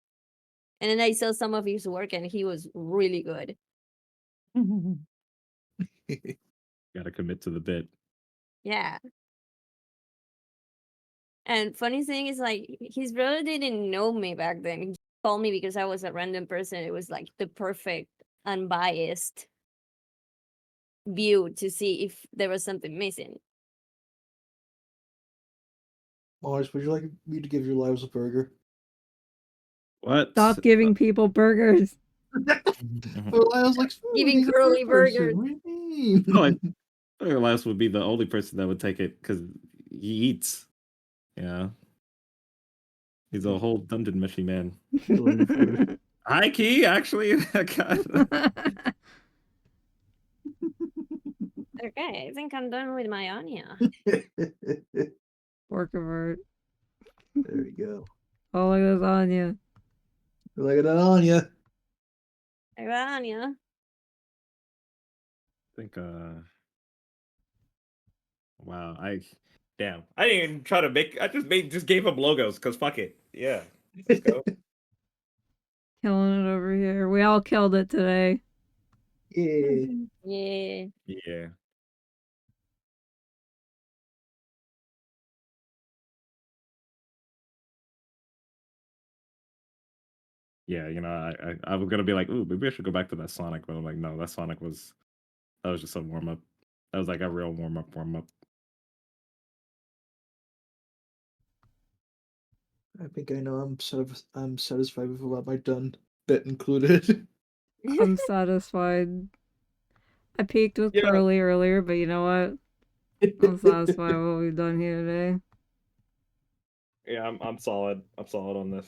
C: And then I saw some of his work and he was really good.
D: gotta commit to the bit.
C: Yeah. And funny thing is like his brother didn't know me back then. He just called me because I was a random person. It was like the perfect unbiased view to see if there was something missing.
A: Mars, would you like me to give your lives a burger?
D: What?
B: Stop giving people burgers.
A: Well, I was like,
C: Giving
A: he's a
C: curly
A: bird person.
C: burgers.
A: What do you mean?
D: No, I think Elias would be the only person that would take it because he eats. Yeah, he's a whole dungeon meshy man.
A: Killing food.
D: High key, actually. God.
C: Okay, I think I'm done with my Anya.
A: There
B: Work of art.
A: we go.
B: Oh, look at this Anya.
A: Look at that on ya.
C: I got Anya.
D: I think wow, damn. I didn't even try to make I just gave him logos because fuck it. Yeah. Let's go.
B: Killing it over here. We all killed it today.
A: Yeah.
C: Yeah.
D: Yeah. Yeah, I was gonna be like, ooh, maybe I should go back to that Sonic, but I'm like, no, that was just a warm up. That was like a real warm up.
A: I think I know I'm satisfied with what my done bit included.
B: I'm satisfied. I peaked with
D: Yeah.
B: Curly earlier, but you know what? I'm satisfied with what we've done here today.
D: Yeah, I'm solid. I'm solid on this.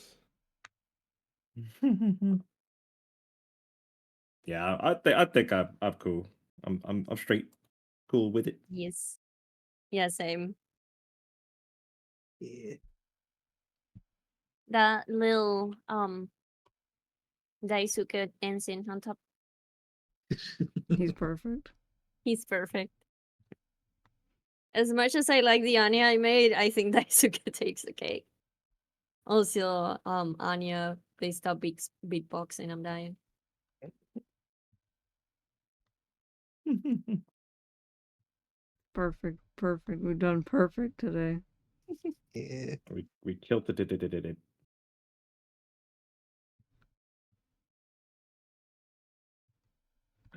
D: Yeah, I think I'm cool. I'm straight cool with it.
C: Yes. Yeah, same.
A: Yeah.
C: That little Daisuke ensign on top.
B: He's perfect.
C: He's perfect. As much as I like the Anya I made, I think Daisuke takes the cake. Also, Anya, they stop beatboxing, I'm dying.
B: Perfect. Perfect. We've done perfect today.
A: Yeah.
D: We killed it.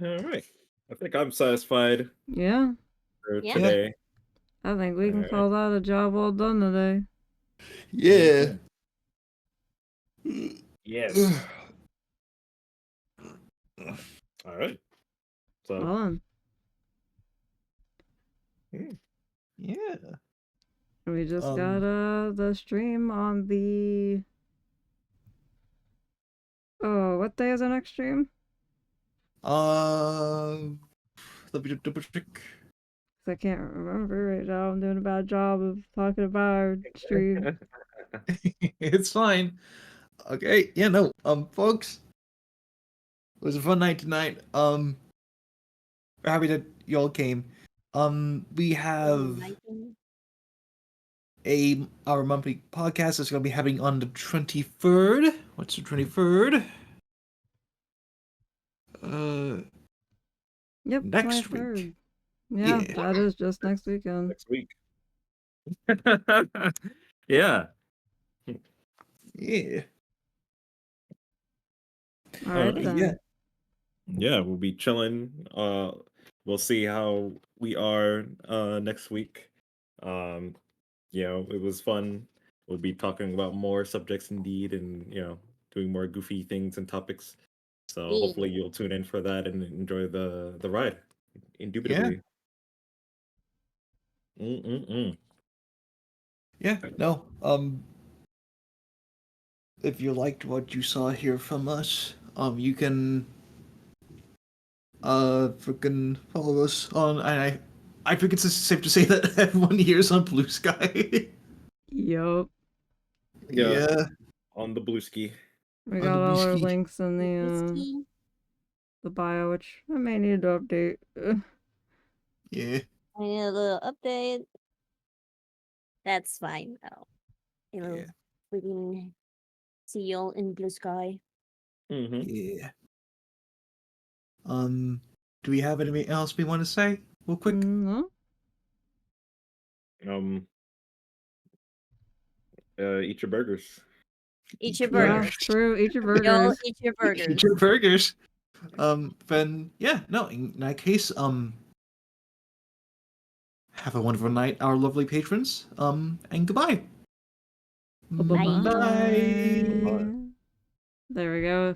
D: All right. I think I'm satisfied
B: Yeah.
D: for
C: Yeah.
D: today.
B: I think we can
D: Alright.
B: call that a job well done today.
A: Yeah.
D: Yes. All right. So
B: Well done.
A: Yeah.
B: We just got the stream on the what day is the next stream?
A: Let me double check.
B: 'cause I can't remember right now. I'm doing a bad job of talking about our stream.
A: It's fine. Okay, yeah, no, folks, it was a fun night tonight. We're happy that y'all came. We have our monthly podcast is going to be happening on the 23rd. What's the 23rd?
B: Yep,
A: Next
B: 23rd.
A: week.
B: Yeah,
A: Yeah.
B: that is just next weekend.
D: Next week. Yeah.
A: Yeah.
B: All right
D: Alright.
B: then.
A: Yeah.
D: Yeah, we'll be chilling. We'll see how we are next week. It was fun. We'll be talking about more subjects indeed, and doing more goofy things and topics. So hopefully you'll tune in for that and enjoy the ride. Indubitably.
A: Yeah. No. If you liked what you saw here from us, you can freaking follow us on. I think it's safe to say that everyone here is on Blue Sky.
B: Yup.
D: Yeah.
A: Yeah.
D: On the blue ski.
B: We
A: On
B: got
A: the
B: all our
A: Bluesky.
B: links in the bio, which I may need to update.
A: Yeah.
C: I need a little update. That's fine though. It'll
A: Yeah.
C: freaking see y'all in blue sky.
D: Mm-hmm.
A: Yeah. Do we have anything else we want to say? Real quick.
B: No?
D: Eat your burgers.
C: Eat your
B: Yeah,
C: burgers.
B: true. Eat your
C: Y'all
B: burgers.
C: eat your burgers.
A: Eat your burgers. Then yeah, no. In that case, have a wonderful night, our lovely patrons. And goodbye.
B: Bye-bye.
A: Bye.
B: There we go.